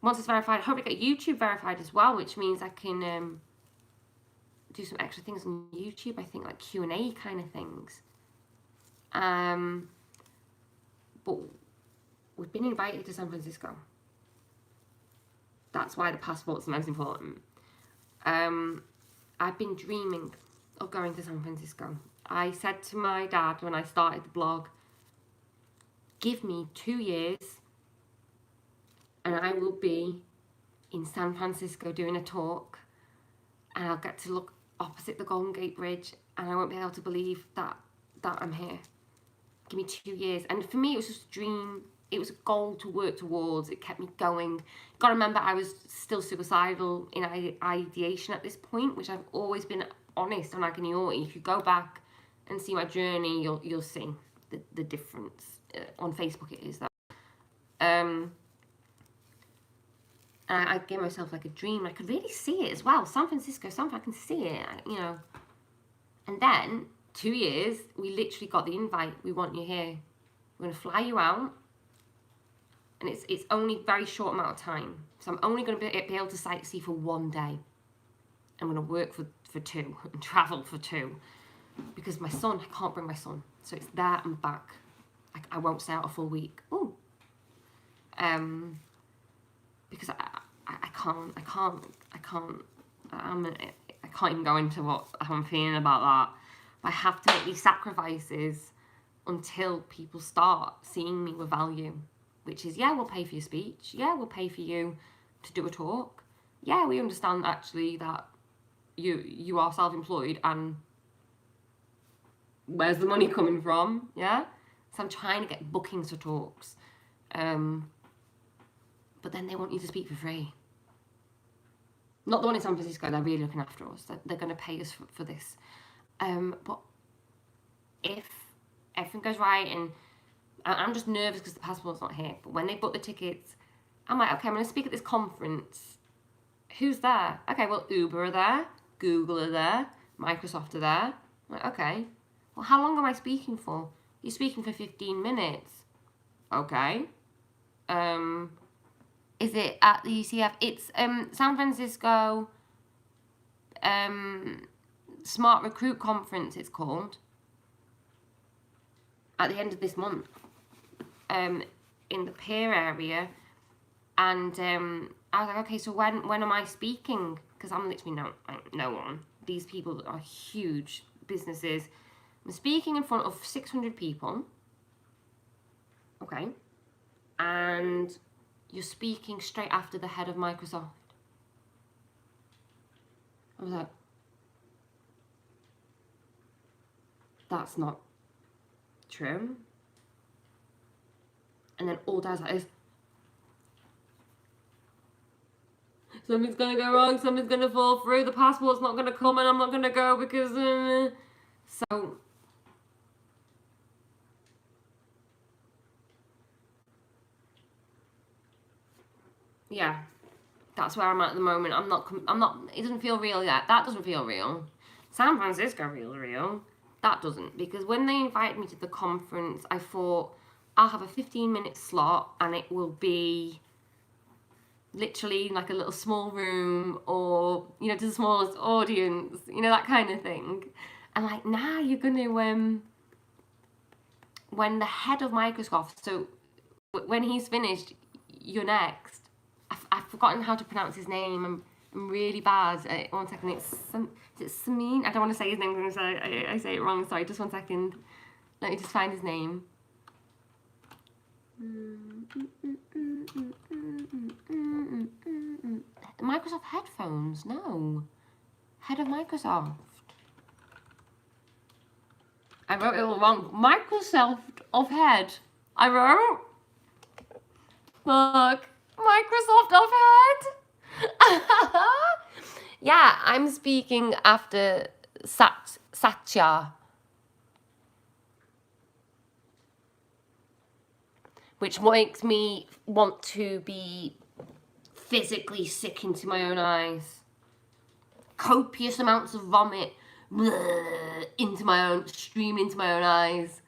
once it's verified, I hope I get YouTube verified as well, which means I can do some extra things on YouTube. I think like Q&A kind of things. But we've been invited to San Francisco. That's why the passport's the most important. I've been dreaming of going to San Francisco. I said to my dad when I started the blog, give me 2 years and I will be in San Francisco doing a talk, and I'll get to look opposite the Golden Gate Bridge and I won't be able to believe that I'm here. Give me 2 years. And for me, it was just a dream. It was a goal to work towards. It kept me going. Got to remember, I was still suicidal in ideation at this point, which I've always been honest on Agony Auti. If you go back and see my journey, you'll see the difference. On Facebook it is that. And I gave myself like a dream. I could really see it as well. San Francisco, I can see it, you know. And then 2 years, we literally got the invite. We want you here. We're going to fly you out. And it's only a very short amount of time. So I'm only going to be able to sightsee for 1 day. I'm going to work for 2 and travel for 2. Because my son, I can't bring my son. So it's there and back. I won't stay out a full week. Ooh. Because I can't even go into what I'm feeling about that. But I have to make these sacrifices until people start seeing me with value. Which is, yeah, we'll pay for your speech. Yeah, we'll pay for you to do a talk. Yeah, we understand actually that you are self-employed and where's the money coming from? Yeah? So I'm trying to get bookings for talks. But then they want you to speak for free. Not the one in San Francisco, they're really looking after us. They're going to pay us for this. But if everything goes right, and I'm just nervous because the passport's not here, but when they book the tickets, I'm like, okay, I'm going to speak at this conference. Who's there? Okay, well, Uber are there, Google are there, Microsoft are there. I'm like, okay, well, how long am I speaking for? You're speaking for 15 minutes. Okay. Is it at the UCF? It's San Francisco Smart Recruit Conference, it's called. At the end of this month. In the Pier area. And I was like, okay, so when am I speaking? Because I'm literally no one. These people are huge businesses. I'm speaking in front of 600 people. Okay. And you're speaking straight after the head of Microsoft. I was like, that's not true. And then all Dad's like is, something's gonna go wrong, something's gonna fall through, the passport's not gonna come and I'm not gonna go because so yeah, that's where I'm at the moment. I'm not, it doesn't feel real yet. That doesn't feel real. San Francisco feels real. That doesn't, because when they invited me to the conference, I thought I'll have a 15-minute slot and it will be literally like a little small room, or, you know, to the smallest audience, you know, that kind of thing. And like, now you're gonna, when the head of Microsoft, so when he's finished, you're next. I've forgotten how to pronounce his name. I'm really bad at it. 1 second. Is it Samin? I don't want to say his name because I say it wrong. Sorry, just 1 second. Let me just find his name. Microsoft headphones? No. Head of Microsoft. I wrote it all wrong. Microsoft of head. I wrote. Look. Microsoft of head. Yeah, I'm speaking after Satya. Which makes me want to be physically sick into my own eyes. Copious amounts of vomit stream into my own eyes.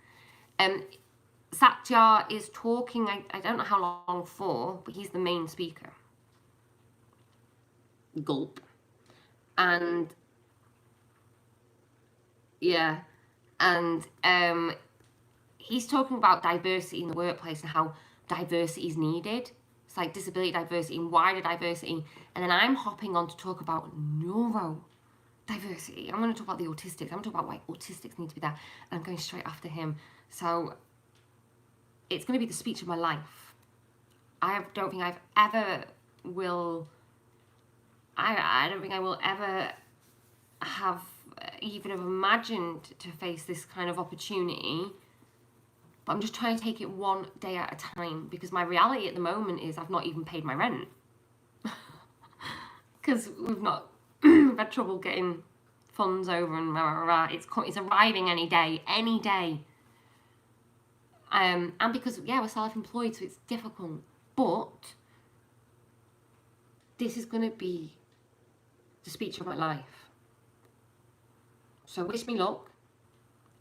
Satya is talking, I don't know how long for, but he's the main speaker. Gulp. And yeah, and he's talking about diversity in the workplace and how diversity is needed. It's like disability diversity and wider diversity. And then I'm hopping on to talk about neuro diversity. I'm going to talk about the autistics. I'm going to talk about why autistics need to be there. And I'm going straight after him. So it's going to be the speech of my life. I don't think I've ever will... I don't think I will ever have even have imagined to face this kind of opportunity. But I'm just trying to take it one day at a time, because my reality at the moment is I've not even paid my rent. Because we've had trouble getting funds over and rah, rah, rah. It's arriving any day. And because, yeah, we're self-employed, so it's difficult. But this is going to be the speech of my life. So wish me luck.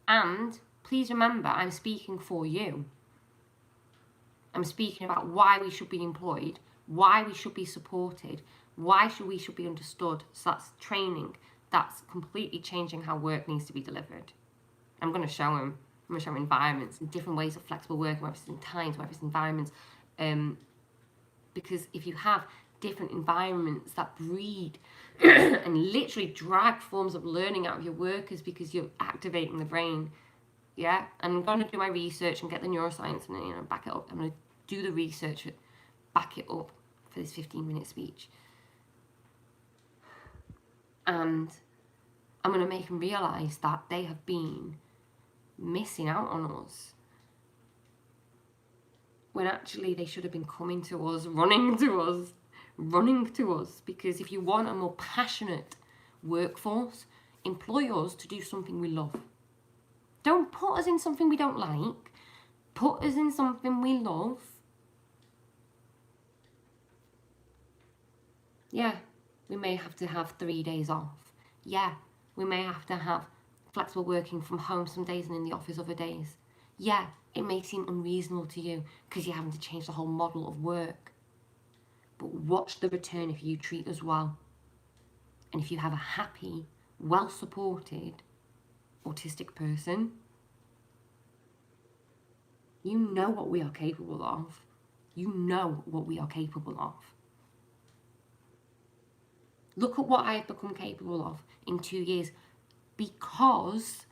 And please remember, I'm speaking for you. I'm speaking about why we should be employed, why we should be supported, why we should be understood. So that's training. That's completely changing how work needs to be delivered. I'm going to show him. I'm going to show him environments and different ways of flexible working, whether it's in times, whether it's environments. Because if you have different environments that breed and literally drag forms of learning out of your workers because you're activating the brain, yeah? I'm going to do my research and get the neuroscience and back it up. I'm going to do the research, back it up for this 15-minute speech. And I'm going to make them realise that they have been missing out on us, when actually they should have been coming to us, running to us, because if you want a more passionate workforce, employ us to do something we love. Don't put us in something we don't like, put us in something we love. Yeah, we may have to have 3 days off. Yeah, we may have to have flexible working from home some days and in the office other days. Yeah, it may seem unreasonable to you because you're having to change the whole model of work. But watch the return if you treat us well. And if you have a happy, well-supported, autistic person, you know what we are capable of. You know what we are capable of. Look at what I have become capable of in 2 years because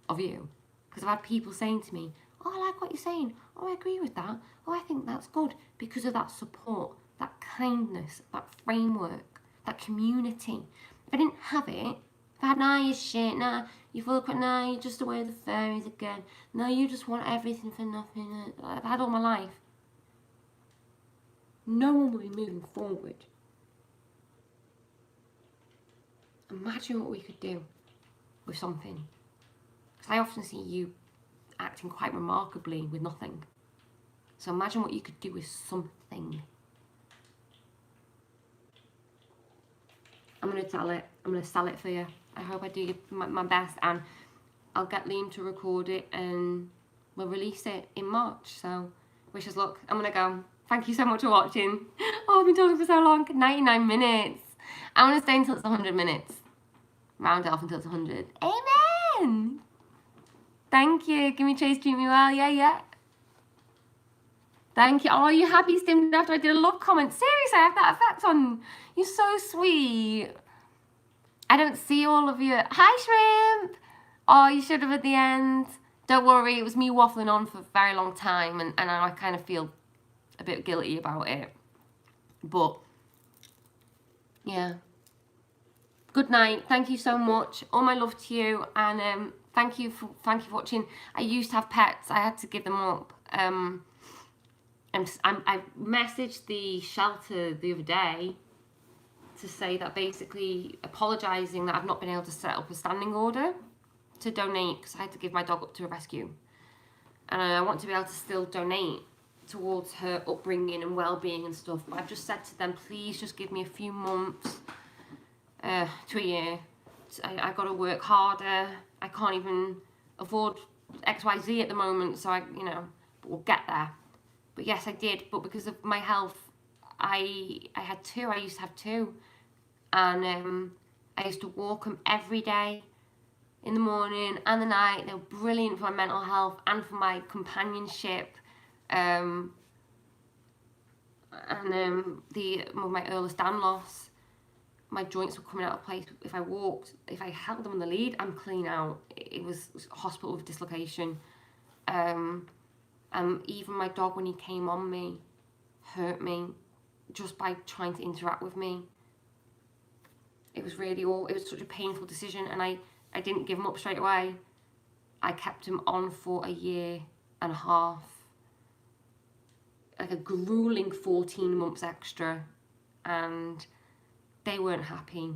of you. Because I've had people saying to me, oh, I like what you're saying. Oh, I agree with that. Oh, I think that's good. Because of that support, that kindness, that framework, that community. If I didn't have it, if I had, nah, you're shit, nah, you full of crap, nah, you're just away with the fairies again. No, you just want everything for nothing. I've had all my life. No one will be moving forward. Imagine what we could do with something. Because I often see you acting quite remarkably with nothing. So imagine what you could do with something. I'm going to sell it. I'm going to sell it for you. I hope I do my best, and I'll get Liam to record it and we'll release it in March. So wish us luck. I'm going to go. Thank you so much for watching. Oh, I've been talking for so long. 99 minutes. I want to stay until it's 100 minutes. Round it off until it's 100. Amen. Thank you. Give me chase, treat me well. Yeah, yeah. Thank you. Oh, you happy stimmed after I did a love comment? Seriously, I have that effect on. You're so sweet. I don't see all of you. Hi, Shrimp. Oh, you should have at the end. Don't worry, it was me waffling on for a very long time, and I kind of feel a bit guilty about it. But, yeah. Good night. Thank you so much. All my love to you, and thank you for watching. I used to have pets. I had to give them up. I messaged the shelter the other day to say that, basically apologising that I've not been able to set up a standing order to donate, because I had to give my dog up to a rescue, and I want to be able to still donate towards her upbringing and well-being and stuff. But I've just said to them, please just give me a few months to a year. I got to work harder. I can't even afford XYZ at the moment, so we'll get there. But yes, I did. But because of my health, I had two. I used to have two, and I used to walk them every day, in the morning and the night. They were brilliant for my mental health and for my companionship. And with my early stand loss, my joints were coming out of place. If I walked, if I held them on the lead, I'm clean out. It was hospital with dislocation. And even my dog, when he came on me, hurt me just by trying to interact with me. It was such a painful decision, and I didn't give him up straight away. I kept him on for a year and a half, like a grueling 14 months extra, and they weren't happy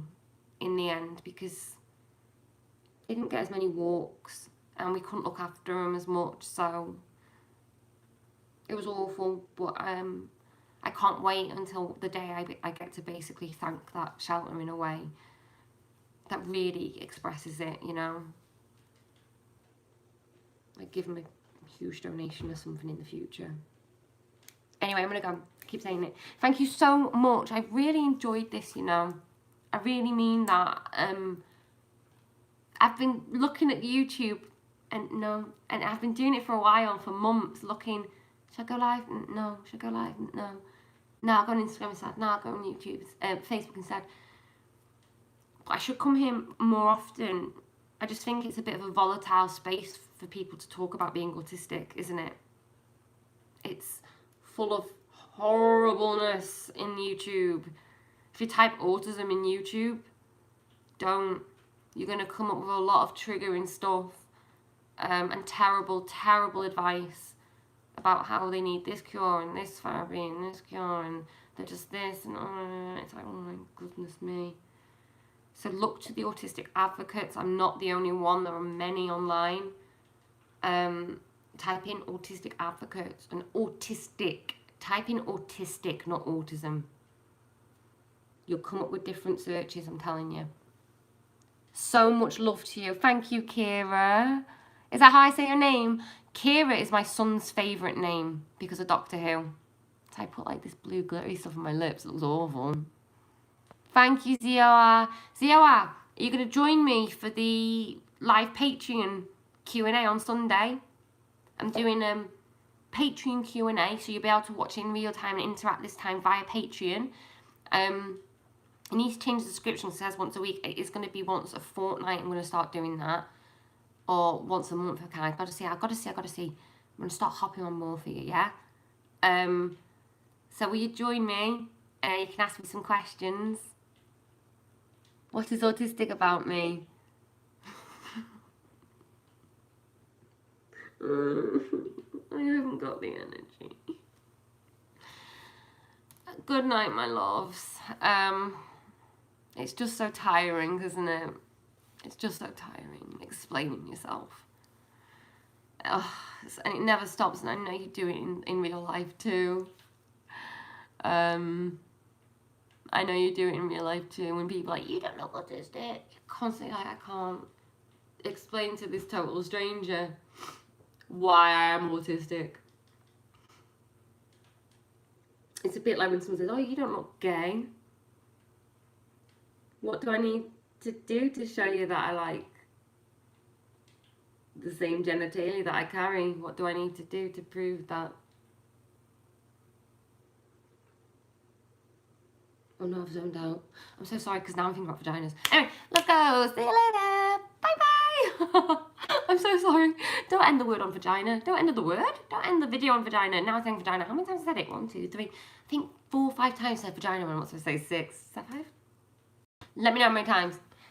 in the end because they didn't get as many walks and we couldn't look after them as much, so it was awful. But I can't wait until the day I get to basically thank that shelter in a way that really expresses it, like give them a huge donation or something in the future. Anyway, I'm gonna go. I keep saying it. Thank you so much. I really enjoyed this, I really mean that. I've been looking at YouTube and I've been doing it for a while, for months, looking, should I go live? No. Should I go live? No. No, I'll go on Instagram instead. No, I'll go on YouTube, Facebook instead. But I should come here more often. I just think it's a bit of a volatile space for people to talk about being autistic, isn't it? It's full of horribleness in YouTube. If you type autism in YouTube, you're going to come up with a lot of triggering stuff, and terrible advice about how they need this cure and this therapy and this cure and they're just this, and it's like, oh my goodness me. So look to the autistic advocates. I'm not the only one. There are many online. Type in autistic advocates and autistic. Type in autistic, not autism. You'll come up with different searches, I'm telling you. So much love to you. Thank you, Kira. Is that how I say your name? Kira is my son's favourite name because of Doctor Who. So I put like this blue glittery stuff on my lips. It looks awful. Thank you, Zioa. Zioa, are you going to join me for the live Patreon Q&A on Sunday? I'm doing Patreon Q&A, so you'll be able to watch it in real time and interact this time via Patreon. You need to change the description. It says once a week. It's going to be once a fortnight. I'm going to start doing that. Or once a month, okay. I've got to see. I'm going to start hopping on more for you, yeah? So will you join me? You can ask me some questions. What is autistic about me? I haven't got the energy. Good night, my loves. It's just so tiring, isn't it? It's just so tiring explaining yourself. And it never stops, and I know you do it in real life too. I know you do it in real life too, when people are like, you don't know autistic. You're constantly like, I can't explain to this total stranger why I am autistic. It's a bit like when someone says, oh, you don't look gay. What do I need to do to show you that I like the same genitalia that I carry? What do I need to do to prove that? Oh no, I've zoned out. I'm so sorry because now I'm thinking about vaginas. Anyway, let's go. See you later. Bye-bye. I'm so sorry. Don't end the word on vagina. Don't end the word. Don't end the video on vagina. Now I'm saying vagina. How many times have I said it? 1, 2, 3. I think 4 or 5 times I said vagina when I'm not supposed to say 6. Is that 5? Let me know how many times.